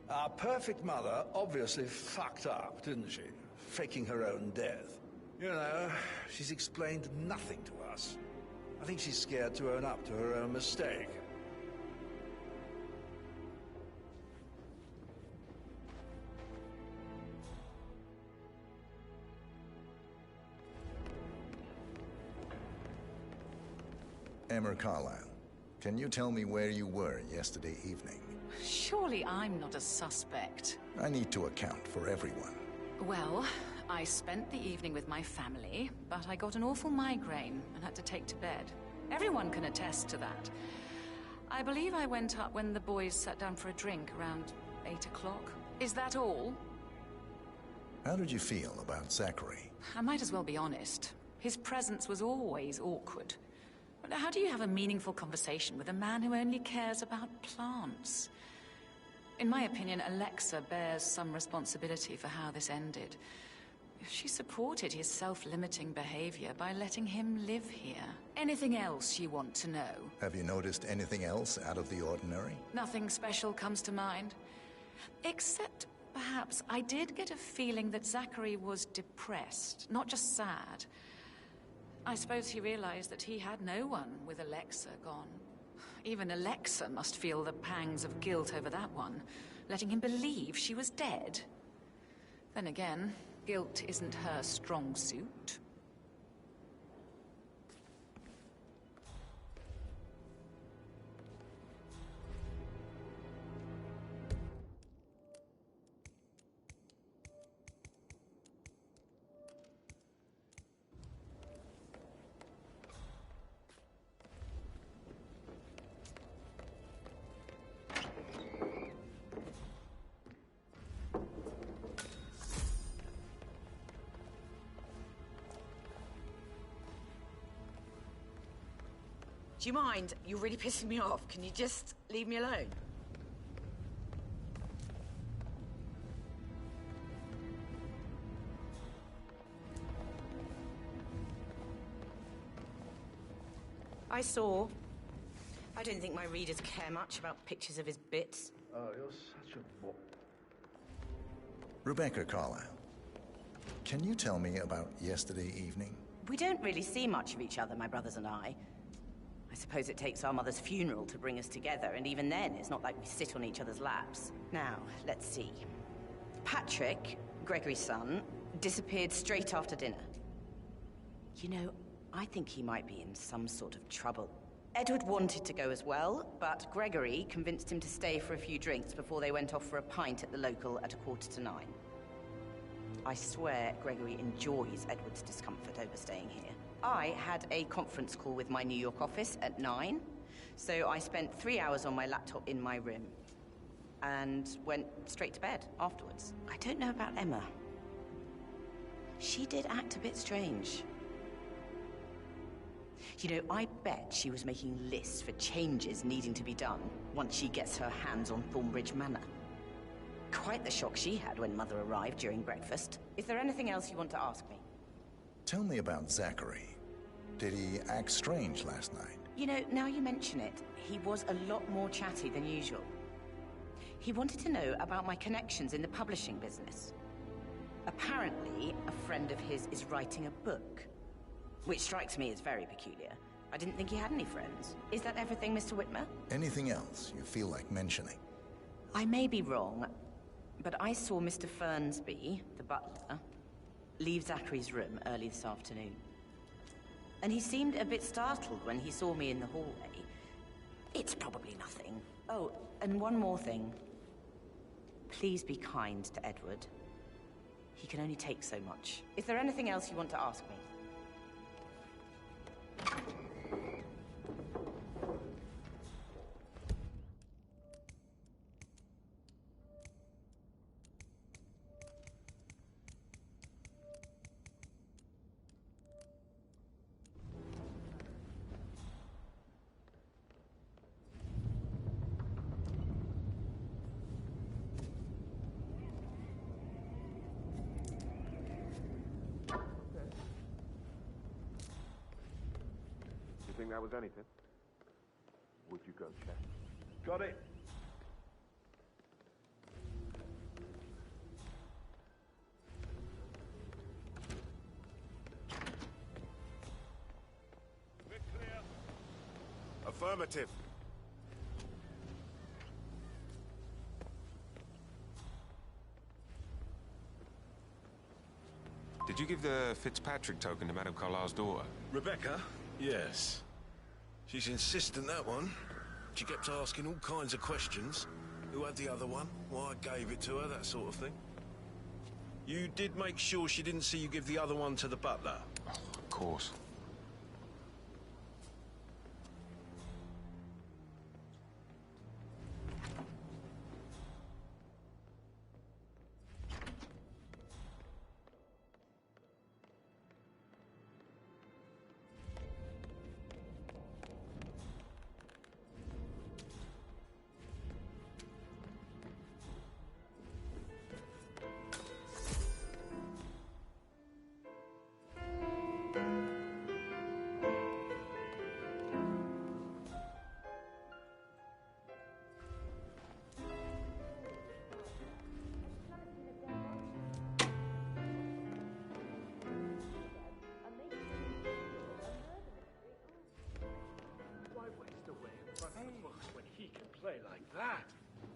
Our perfect mother obviously fucked up, didn't she? Faking her own death. You know, she's explained nothing to us. I think she's scared to own up to her own mistake. Emma Carlyle, can you tell me where you were yesterday evening? Surely I'm not a suspect. I need to account for everyone. Well, I spent the evening with my family, but I got an awful migraine and had to take to bed. Everyone can attest to that. I believe I went up when the boys sat down for a drink around 8 o'clock. Is that all? How did you feel about Zachary? I might as well be honest. His presence was always awkward. But how do you have a meaningful conversation with a man who only cares about plants? In my opinion, Alexa bears some responsibility for how this ended. She supported his self-limiting behavior by letting him live here. Anything else you want to know? Have you noticed anything else out of the ordinary? Nothing special comes to mind. Except, perhaps, I did get a feeling that Zachary was depressed, not just sad. I suppose he realized that he had no one with Alexa gone. Even Alexa must feel the pangs of guilt over that one, letting him believe she was dead. Then again, guilt isn't her strong suit. Do you mind? You're really pissing me off. Can you just leave me alone? I saw. I don't think my readers care much about pictures of his bits. Oh, you're such a bo... Rebecca Carlyle, can you tell me about yesterday evening? We don't really see much of each other, my brothers and I. I suppose it takes our mother's funeral to bring us together, and even then, it's not like we sit on each other's laps. Now, let's see. Patrick, Gregory's son, disappeared straight after dinner. You know, I think he might be in some sort of trouble. Edward wanted to go as well, but Gregory convinced him to stay for a few drinks before they went off for a pint at the local at 9:15. I swear Gregory enjoys Edward's discomfort over staying here. I had a conference call with my New York office at 9, so I spent 3 hours on my laptop in my room and went straight to bed afterwards. I don't know about Emma. She did act a bit strange. You know, I bet she was making lists for changes needing to be done once she gets her hands on Thornbridge Manor. Quite the shock she had when Mother arrived during breakfast. Is there anything else you want to ask me? Tell me about Zachary. Did he act strange last night? You know, now you mention it, he was a lot more chatty than usual. He wanted to know about my connections in the publishing business. Apparently, a friend of his is writing a book, which strikes me as very peculiar. I didn't think he had any friends. Is that everything, Mr. Whitmer? Anything else you feel like mentioning? I may be wrong, but I saw Mr. Fernsby, the butler, leave Zachary's room early this afternoon. And he seemed a bit startled when he saw me in the hallway. It's probably nothing. Oh, and one more thing. Please be kind to Edward. He can only take so much. Is there anything else you want to ask me? You think that was anything? Would you go check? Got it. We're clear. Affirmative. Did you give the Fitzpatrick token to Madame Carlyle's daughter? Rebecca? Yes. She's insistent, that one. She kept asking all kinds of questions. Who had the other one? Why I gave it to her, that sort of thing. You did make sure she didn't see you give the other one to the butler? Oh, of course. Why waste away in front of books when he can play like that?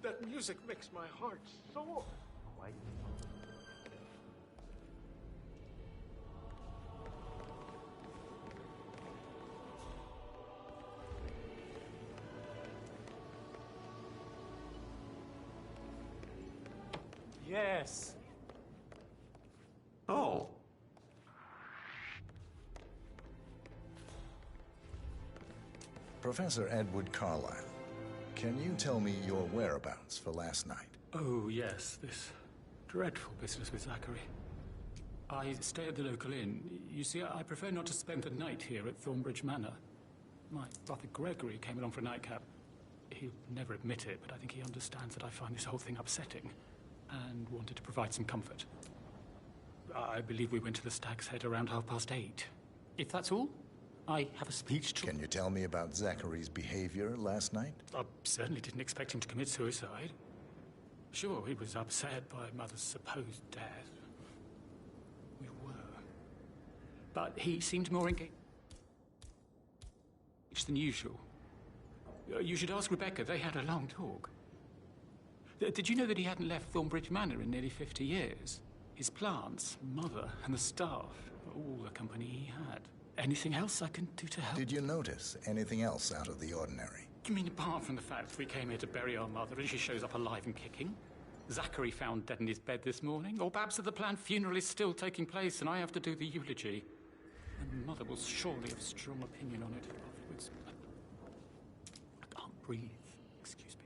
That music makes my heart soar. Quite. Yes. Oh. Professor Edward Carlyle, can you tell me your whereabouts for last night? Oh, yes, this dreadful business with Zachary. I stay at the local inn. You see, I prefer not to spend the night here at Thornbridge Manor. My brother Gregory came along for a nightcap. He'll never admit it, but I think he understands that I find this whole thing upsetting and wanted to provide some comfort. I believe we went to the Stag's Head around 8:30. If that's all, I have a speech to... Can you tell me about Zachary's behavior last night? I certainly didn't expect him to commit suicide. Sure, he was upset by Mother's supposed death. We were. But he seemed more engaged than usual. You should ask Rebecca. They had a long talk. Did you know that he hadn't left Thornbridge Manor in nearly 50 years? His plants, Mother, and the staff, all the company he had. Anything else I can do to help? Did you notice anything else out of the ordinary? You mean apart from the fact we came here to bury our mother and she shows up alive and kicking? Zachary found dead in his bed this morning? Or perhaps that the planned funeral is still taking place and I have to do the eulogy? And Mother will surely have a strong opinion on it afterwards. I can't breathe. Excuse me.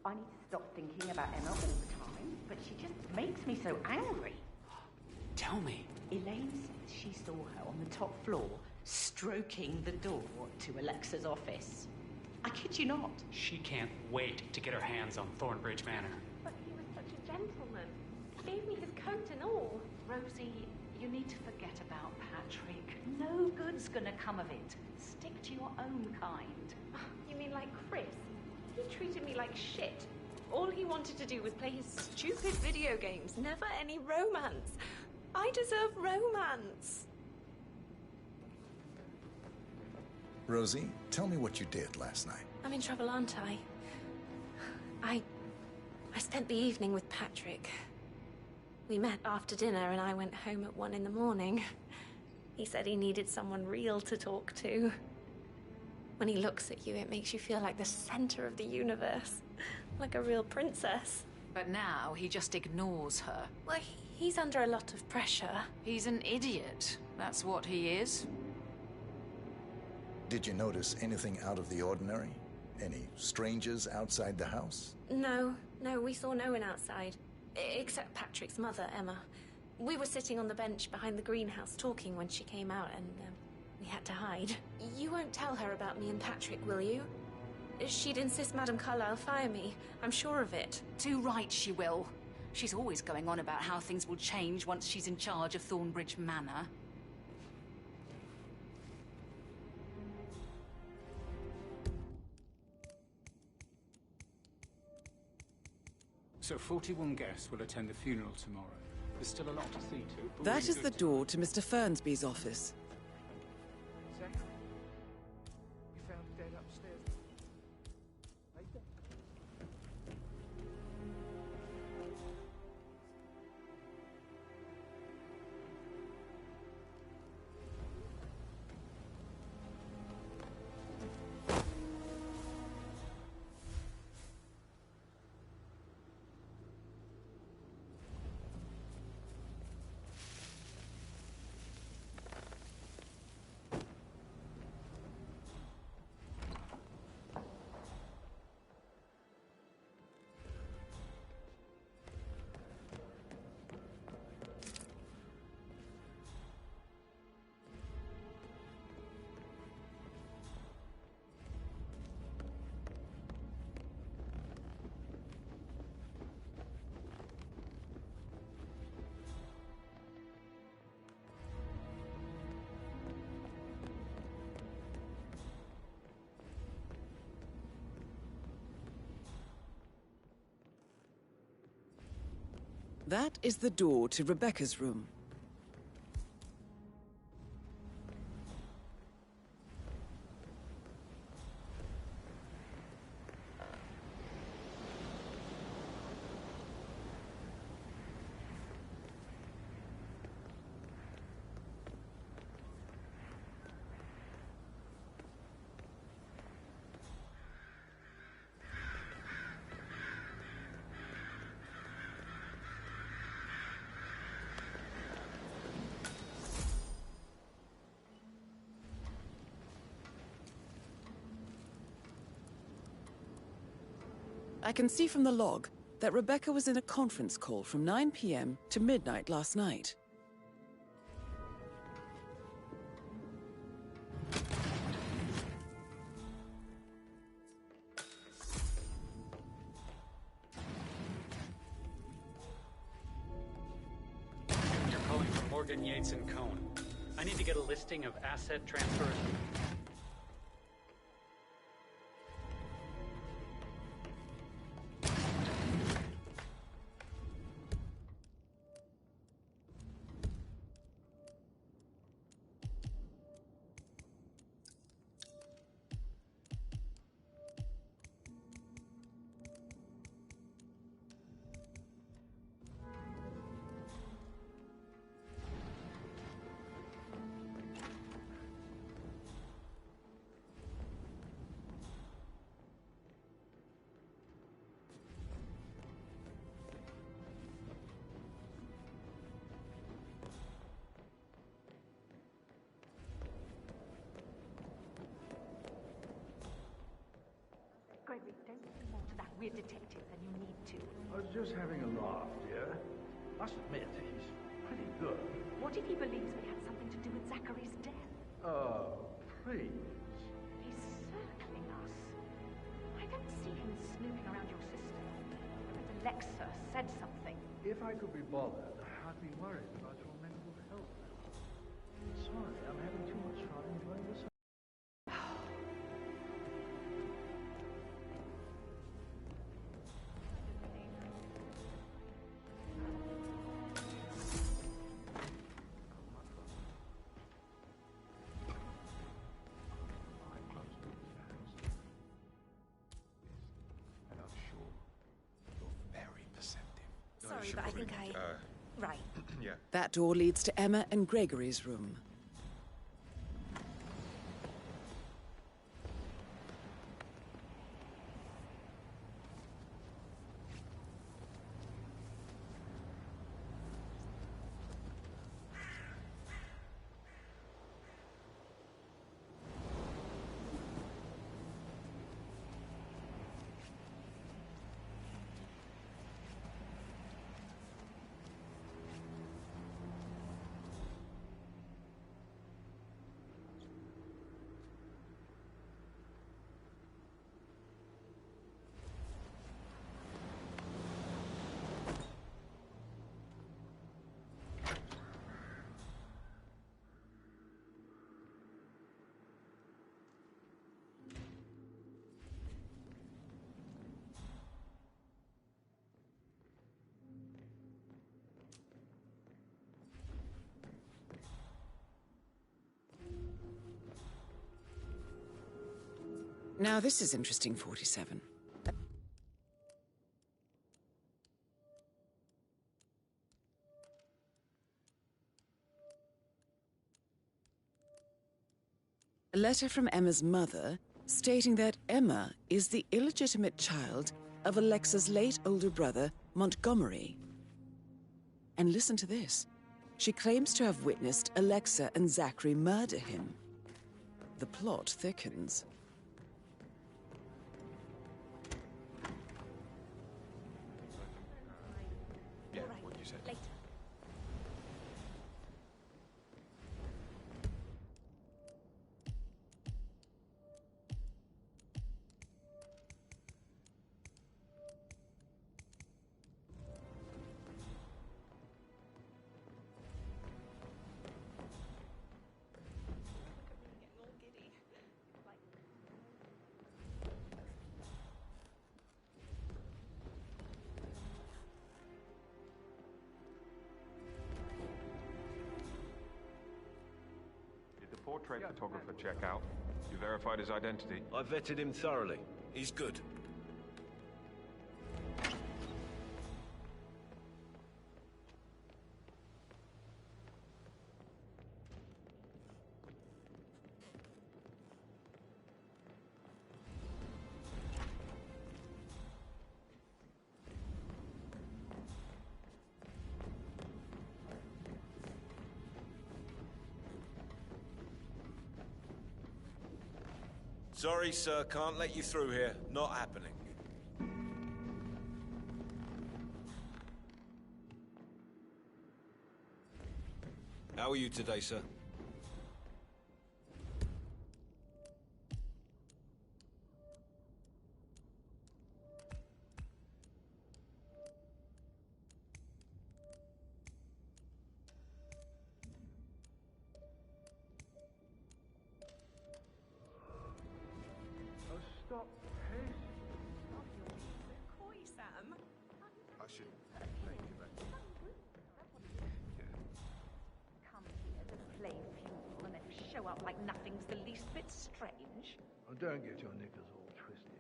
I need to stop thinking about Emma all the time, but she just makes me so angry. Tell me. Elaine says she saw her on the top floor, stroking the door to Alexa's office. I kid you not. She can't wait to get her hands on Thornbridge Manor. But he was such a gentleman. He gave me his coat and all. Rosie, you need to forget about Patrick. No good's gonna come of it. Stick to your own kind. You mean like Chris? He treated me like shit. All he wanted to do was play his stupid video games, never any romance. I deserve romance. Rosie, tell me what you did last night. I'm in trouble, aren't I? I spent the evening with Patrick. We met after dinner and I went home at 1 in the morning. He said he needed someone real to talk to. When he looks at you, it makes you feel like the center of the universe. Like a real princess. But now he just ignores her. Well, he's under a lot of pressure. He's an idiot. That's what he is. Did you notice anything out of the ordinary? Any strangers outside the house? No, we saw no one outside. Except Patrick's mother, Emma. We were sitting on the bench behind the greenhouse talking when she came out and we had to hide. You won't tell her about me and Patrick, will you? She'd insist Madame Carlyle fire me. I'm sure of it. Too right she will. She's always going on about how things will change once she's in charge of Thornbridge Manor. So 41 guests will attend the funeral tomorrow. There's still a lot to see to. But That is the door to Mr. Fernsby's office. Zachary, you found dead upstairs. Right there. That is the door to Rebecca's room. I can see from the log that Rebecca was in a conference call from 9 p.m. to midnight last night. You're calling from Morgan, Yates and Cohen. I need to get a listing of asset transfers. Gregory, don't do more to that weird detective than you need to. I was just having a laugh, dear. Must admit, he's pretty good. What if he believes we had something to do with Zachary's death? Oh, please. He's circling us. I don't see him snooping around your sister. But Alexa said something. If I could be bothered, I'd be worried about your mental health. Sorry, I'm having too much fun enjoying this. but I think Right. Yeah. That door leads to Emma and Gregory's room. Now this is interesting, 47. A letter from Emma's mother stating that Emma is the illegitimate child of Alexa's late older brother, Montgomery. And listen to this. She claims to have witnessed Alexa and Zachary murder him. The plot thickens. Yeah, what you said. Later. Did the portrait photographer check out? You verified his identity? I vetted him thoroughly. He's good. Sorry, sir, can't let you through here. Not happening. How are you today, sir? Stop pacing. Coy, Sam. I should... Thank you, man. Come here to play funeral and then show up like nothing's the least bit strange. Oh, don't get your knickers all twisted.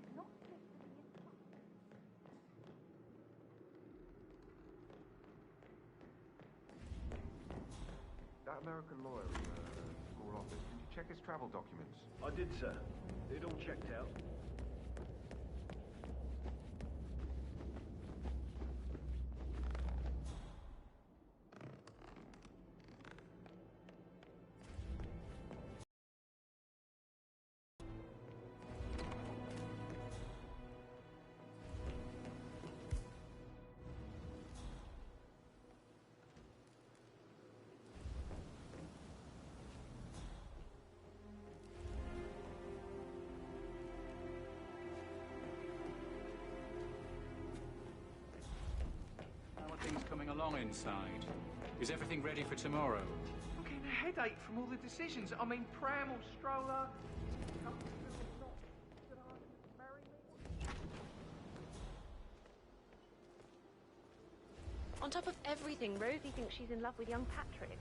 She's not That American lawyer in the small office, did you check his travel documents? I did, sir. It all checked out. How are things coming along inside? Is everything ready for tomorrow? I'm getting a headache from all the decisions. I mean, pram or stroller. On top of everything, Rosie thinks she's in love with young Patrick.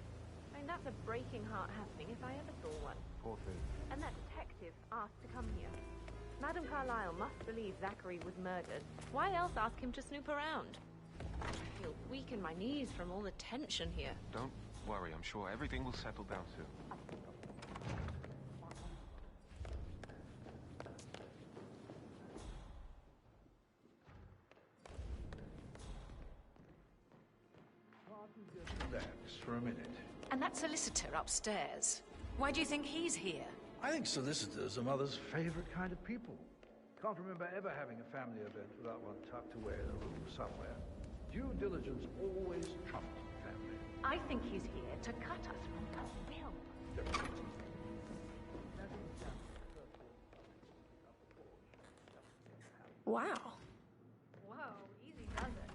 I mean, that's a breaking heart happening if I ever saw one. Poor thing. And that detective asked to come here. Madame Carlyle must believe Zachary was murdered. Why else ask him to snoop around? I feel weak in my knees from all the tension here. Don't worry, I'm sure everything will settle down soon. Relax for a minute. And that solicitor upstairs. Why do you think he's here? I think solicitors are Mother's favorite kind of people. Can't remember ever having a family event without one tucked away in a room somewhere. Due diligence always trumps family. I think he's here to cut us from the will. Wow. Whoa, easy does it.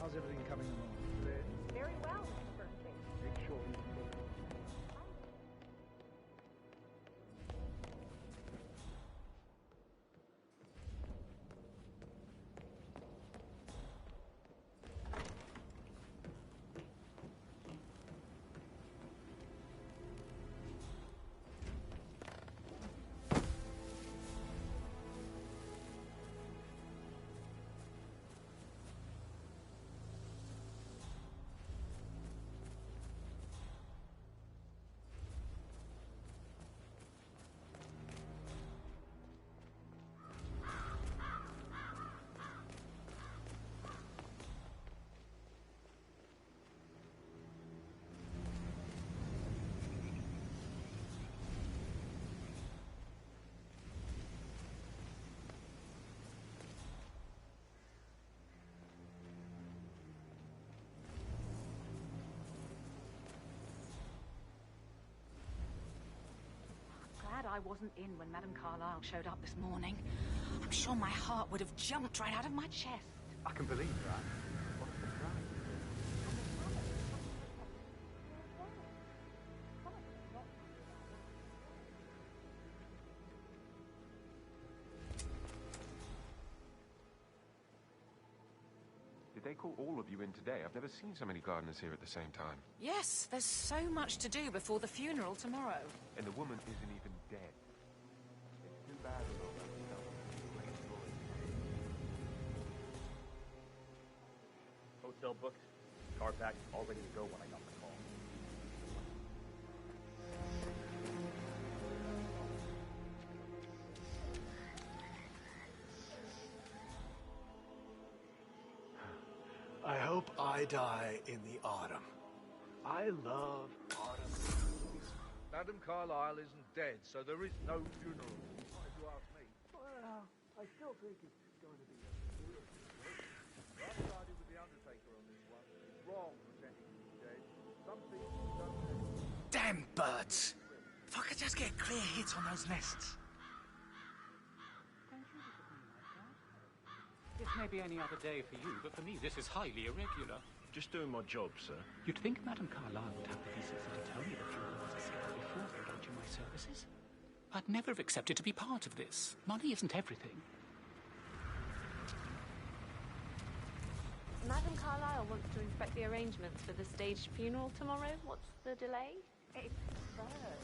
How's everything coming along? Very well, Mr. Bernstein. Make sure he's good. Glad I wasn't in when Madame Carlyle showed up this morning. I'm sure my heart would have jumped right out of my chest. I can believe that. What a surprise. Did they call all of you in today? I've never seen so many gardeners here at the same time. Yes, there's so much to do before the funeral tomorrow. And the woman isn't even dead. It's too bad to know about yourself. Great story. Hotel booked. Car packed, all ready to go when I got the call. I hope I die in the autumn. I love autumn. Madame Carlyle isn't dead, so there is no funeral. Not if you ask me. Well, I still think it's going to be a beautiful situation. I've sided with the Undertaker on this one. It's wrong pretending he's dead. Some things don't happen. Damn birds! If I could just get clear hits on those nests. This may be any other day for you, but for me this is highly irregular. Just doing my job, sir. You'd think Madame Carlyle would have the decency to tell me the funeral was a schedule before they got you my services. I'd never have accepted to be part of this. Money isn't everything. Madame Carlyle wants to inspect the arrangements for the staged funeral tomorrow. What's the delay? It's absurd.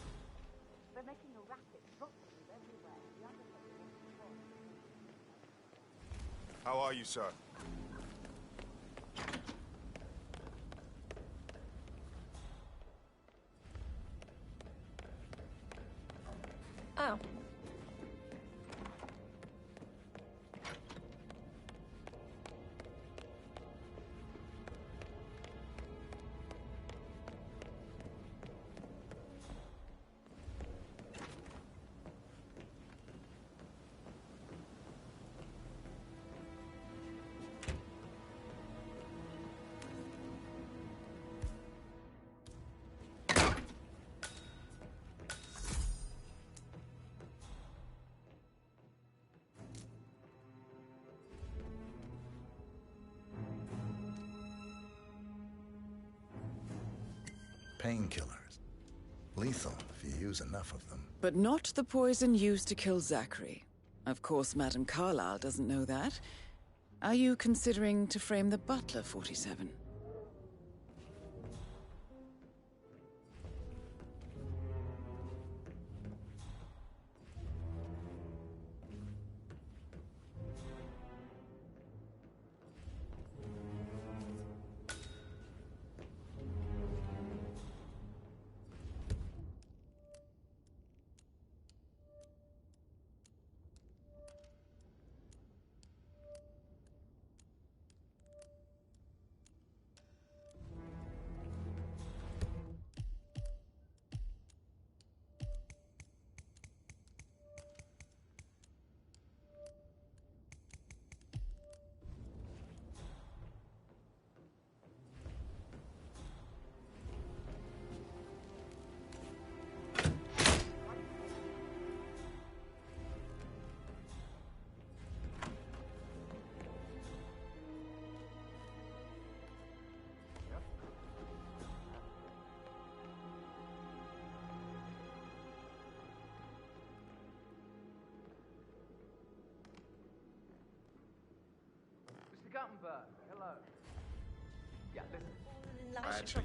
They're making a racket, footballs everywhere. The Undertaker wants to talk. How are you, sir? Oh. painkillers. Lethal if you use enough of them. But not the poison used to kill Zachary. Of course, Madame Carlyle doesn't know that. Are you considering to frame the butler, 47? Guttenberg, hello. Yeah, listen. Actually,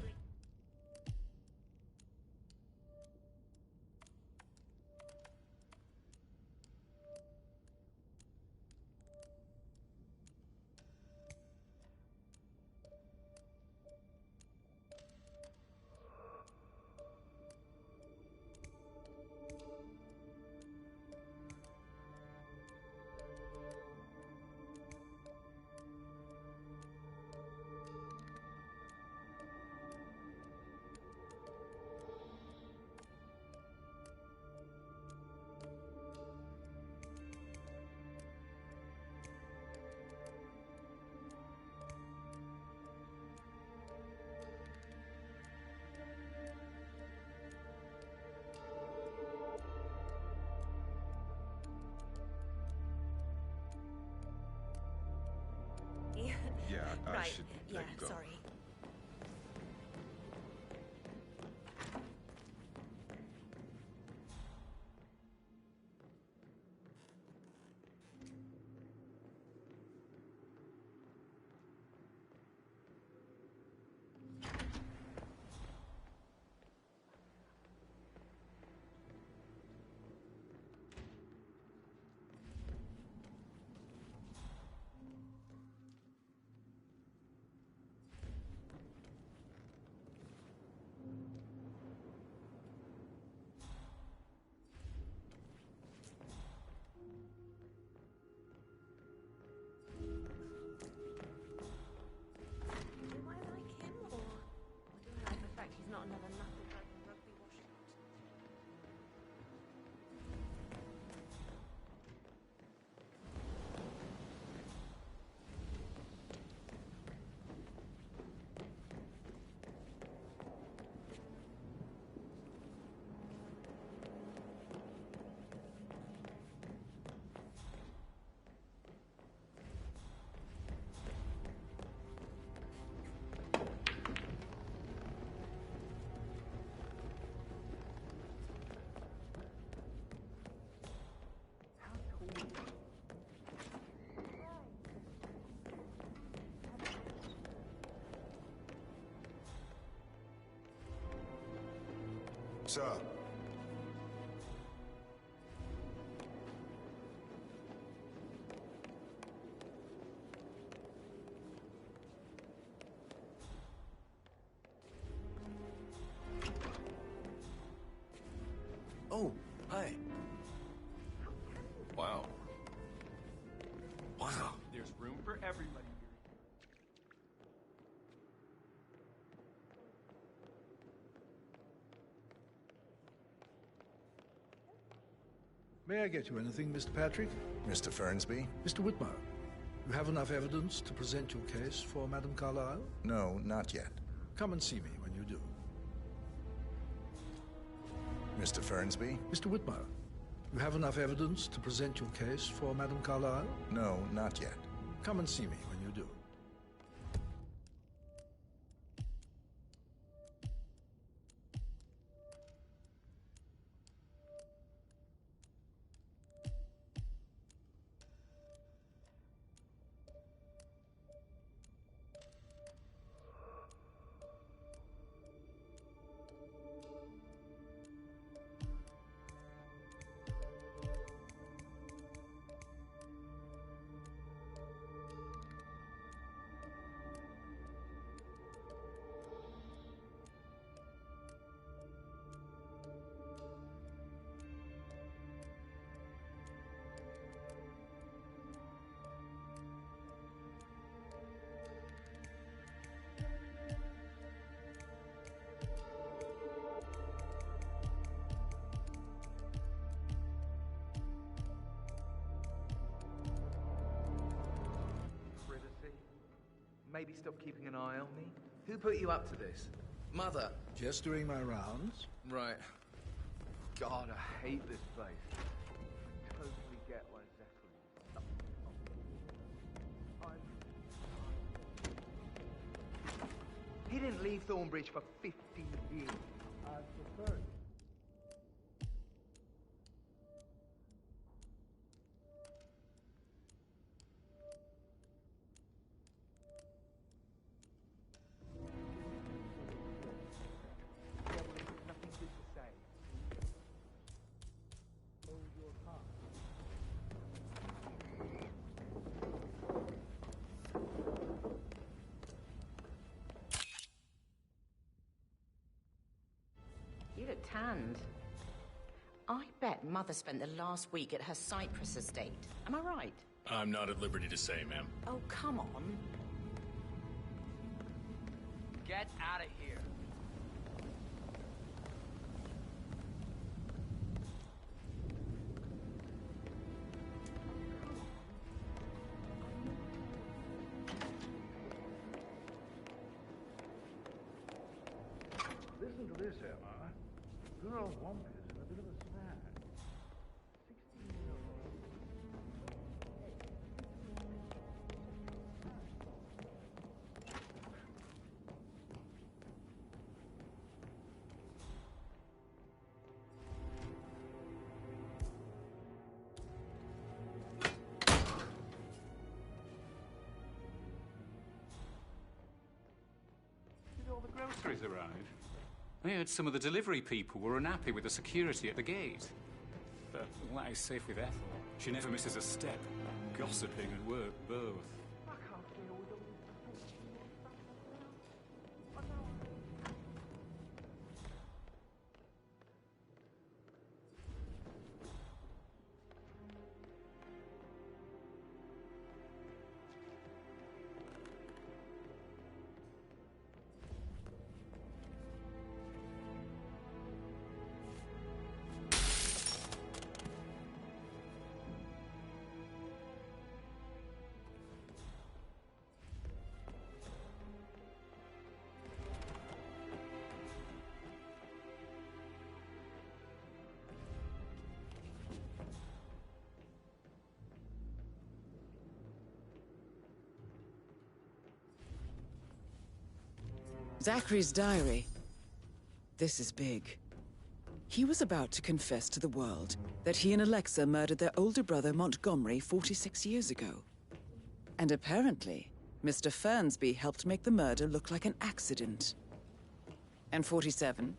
yeah, I Right. should Yeah, let you go. sorry. Do I like him, or do I like the fact he's not another knuckle-dragging rugby washout? Sir. Oh, hi. Wow. Wow. There's room for everybody here. May I get you anything, Mr. Patrick? Mr. Fernsby? Mr. Whitmer, you have enough evidence to present your case for Madame Carlyle? No, not yet. Come and see me when you do. Mr. Fernsby? Mr. Whitmer, you have enough evidence to present your case for Madame Carlyle? No, not yet. Come and see me when you do. maybe stop keeping an eye on me? Who put you up to this? Mother? Just doing my rounds. Right. God, I hate this place. Totally get why Zachary is He didn't leave Thornbridge for 50 years. I prefer it. You look tanned. I bet Mother spent the last week at her Cyprus estate. Am I right? I'm not at liberty to say, ma'am. Oh, come on. Get out of here. Listen to this, Emma. Girl Wump is in a bit of a snag. 16-year-old. Did all the groceries arrive? I heard some of the delivery people were unhappy with the security at the gate. But that is safe with Ethel. She never misses a step. Gossiping and work both. I can't deal with all this stuff. I know. Zachary's diary. This is big. He was about to confess to the world that he and Alexa murdered their older brother Montgomery 46 years ago. And apparently, Mr. Fernsby helped make the murder look like an accident. And 47,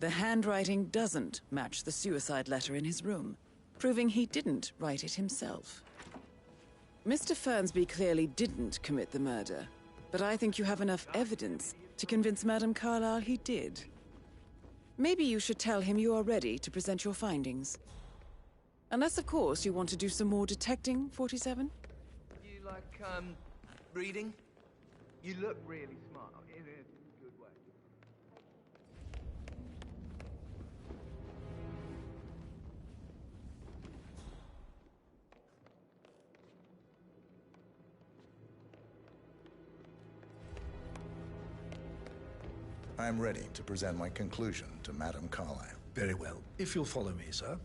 the handwriting doesn't match the suicide letter in his room, proving he didn't write it himself. Mr. Fernsby clearly didn't commit the murder, but I think you have enough evidence to convince Madame Carlyle he did. Maybe you should tell him you are ready to present your findings. Unless, of course, you want to do some more detecting, 47? You like, reading? You look really smart, in a good way. I'm ready to present my conclusion to Madame Carlyle. Very well. If you'll follow me, sir.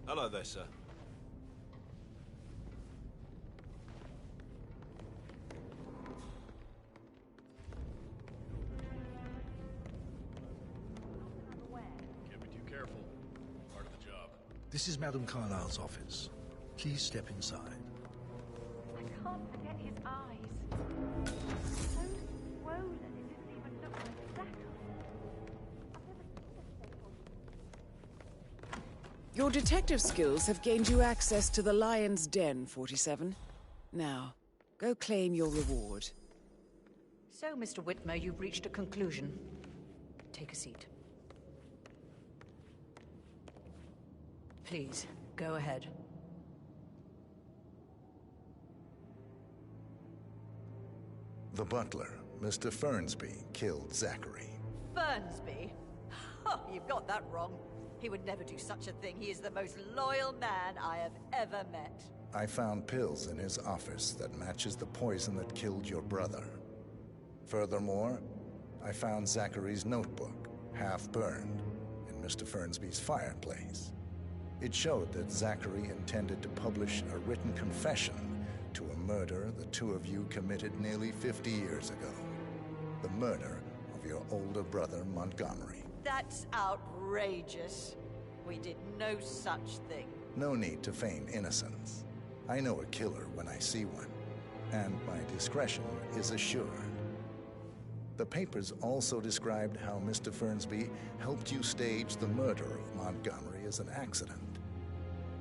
Hello there, sir. Can't be too careful. Part of the job. This is Madame Carlyle's office. Please step inside. I can't forget his eyes. So swollen, it didn't even look like Zachary. Your detective skills have gained you access to the Lion's Den, 47. Now, go claim your reward. So, Mr. Whitmer, you've reached a conclusion. Take a seat. Please, go ahead. The butler, Mr. Fernsby, killed Zachary. Fernsby? Oh, you've got that wrong. He would never do such a thing. He is the most loyal man I have ever met. I found pills in his office that matches the poison that killed your brother. Furthermore, I found Zachary's notebook, half burned, in Mr. Fernsby's fireplace. It showed that Zachary intended to publish a written confession to a murder the two of you committed nearly 50 years ago. The murder of your older brother, Montgomery. That's outrageous. We did no such thing. No need to feign innocence. I know a killer when I see one, and my discretion is assured. The papers also described how Mr. Fernsby helped you stage the murder of Montgomery as an accident.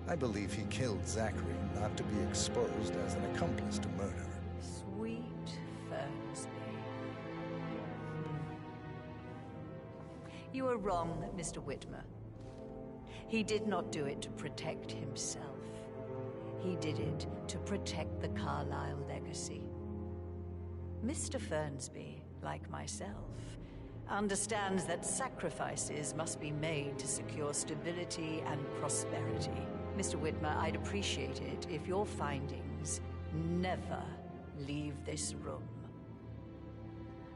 I believe he killed Zachary not to be exposed as an accomplice to murder. Sweet Fernsby. You are wrong, Mr. Whitmer. He did not do it to protect himself. He did it to protect the Carlyle legacy. Mr. Fernsby, like myself, understands that sacrifices must be made to secure stability and prosperity. Mr. Whitmer, I'd appreciate it if your findings never leave this room.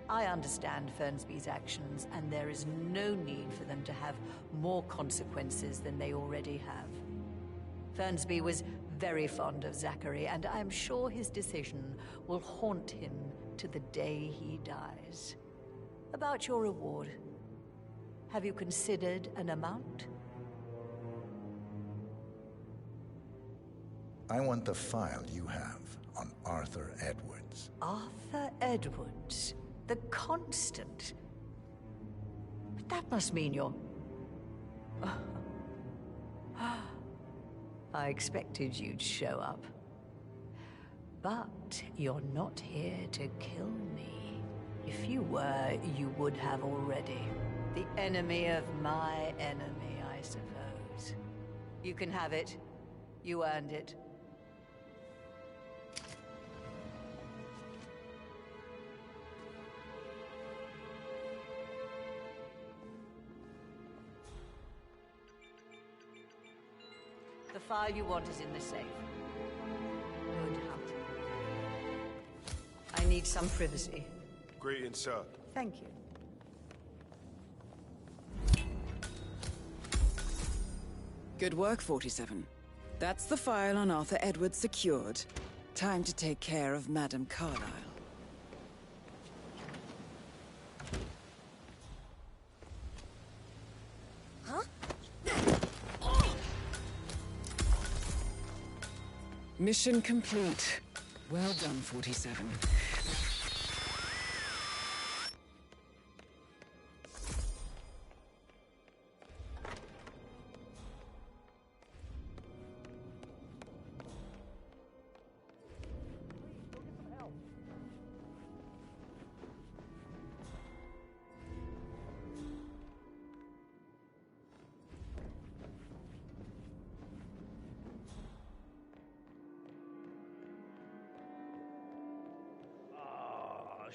I understand Fernsby's actions, and there is no need for them to have more consequences than they already have. Fernsby was very fond of Zachary, and I'm sure his decision will haunt him to the day he dies. About your reward, have you considered an amount? I want the file you have on Arthur Edwards. Arthur Edwards, the Constant. But that must mean you're... I expected you'd show up. But you're not here to kill me. If you were, you would have already. The enemy of my enemy, I suppose. You can have it. You earned it. The file you want is in the safe. Good hunting. I need some privacy. Greetings, sir. Thank you. Good work, 47. That's the file on Arthur Edwards secured. Time to take care of Madame Carlyle. Huh? Mission complete. Well done, 47.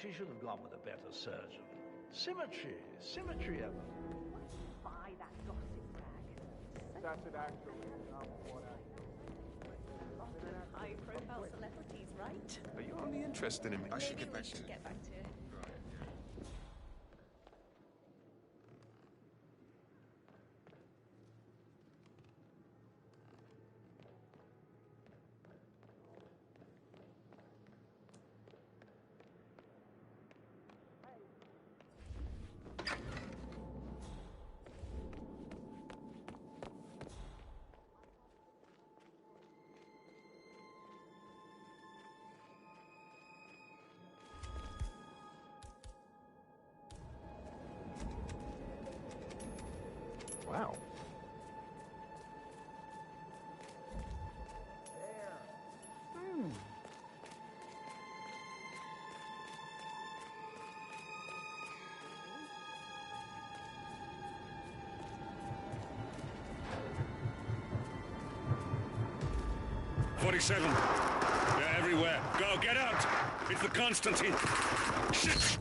She should have gone with a better surgeon. Symmetry, Emma. Buy that gossip bag. That's it, actually. Not what High-profile celebrities, right? Are you only interested in me? I should get back We to should get back to it. 47. They're everywhere. Go, get out! It's the Constantine. Shit!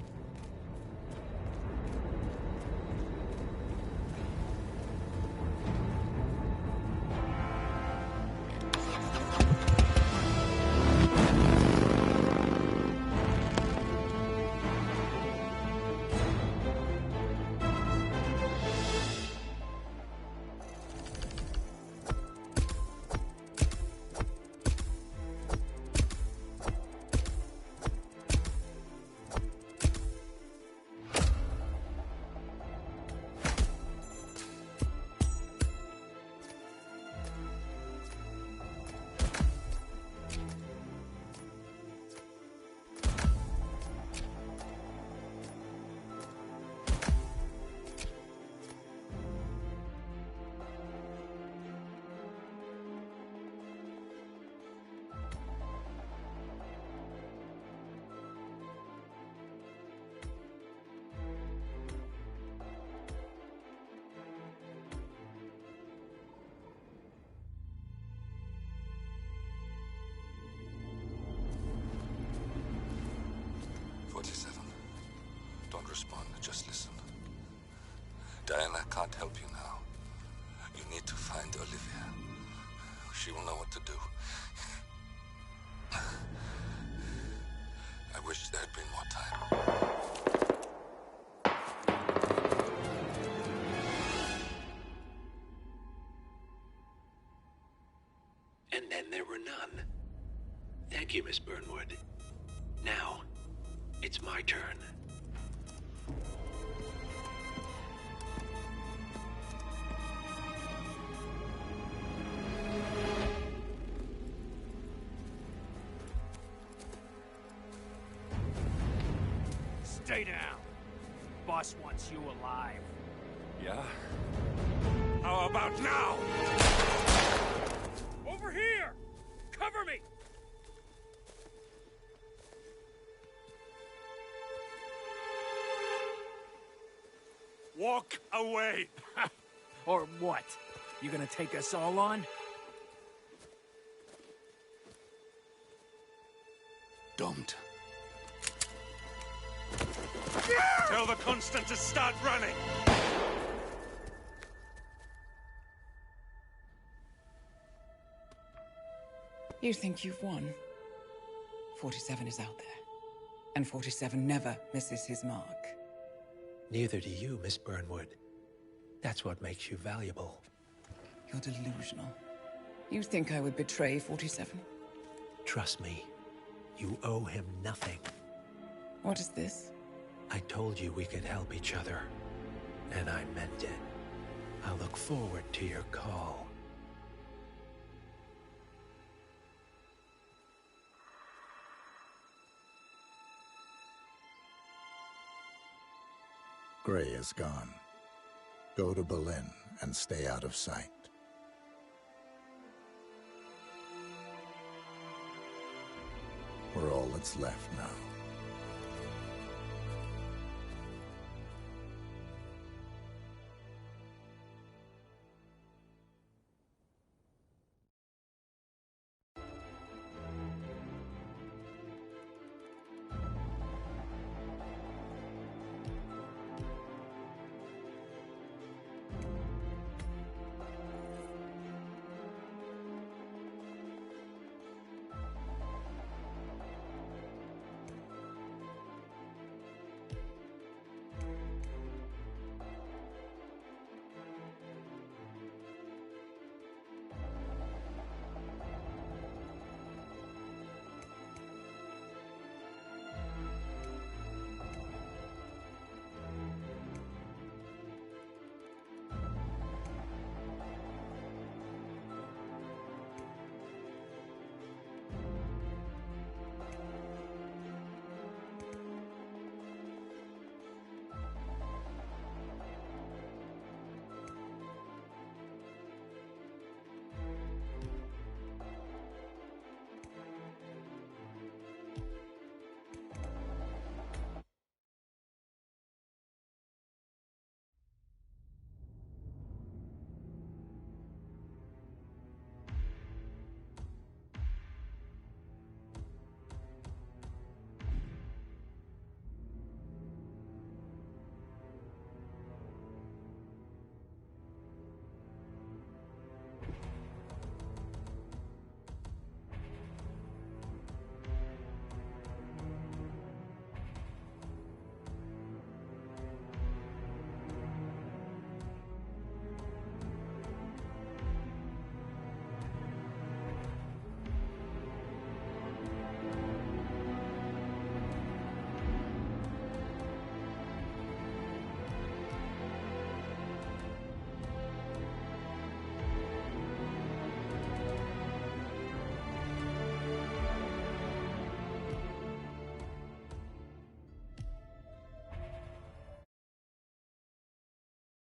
Don't respond, just listen. Diana can't help you now. You need to find Olivia. She will know what to do. I wish there had been more time. And then there were none. Thank you, Miss Burnwood. Now, it's my turn. Stay down. Boss wants you alive. Yeah? How about now? Over here! Cover me! Walk away! Or what? You gonna take us all on? Don't. Tell the Constant to start running! You think you've won? 47 is out there. And 47 never misses his mark. Neither do you, Miss Burnwood. That's what makes you valuable. You're delusional. You think I would betray 47? Trust me, you owe him nothing. What is this? I told you we could help each other, and I meant it. I'll look forward to your call. Gray is gone. Go to Berlin and stay out of sight. We're all that's left now.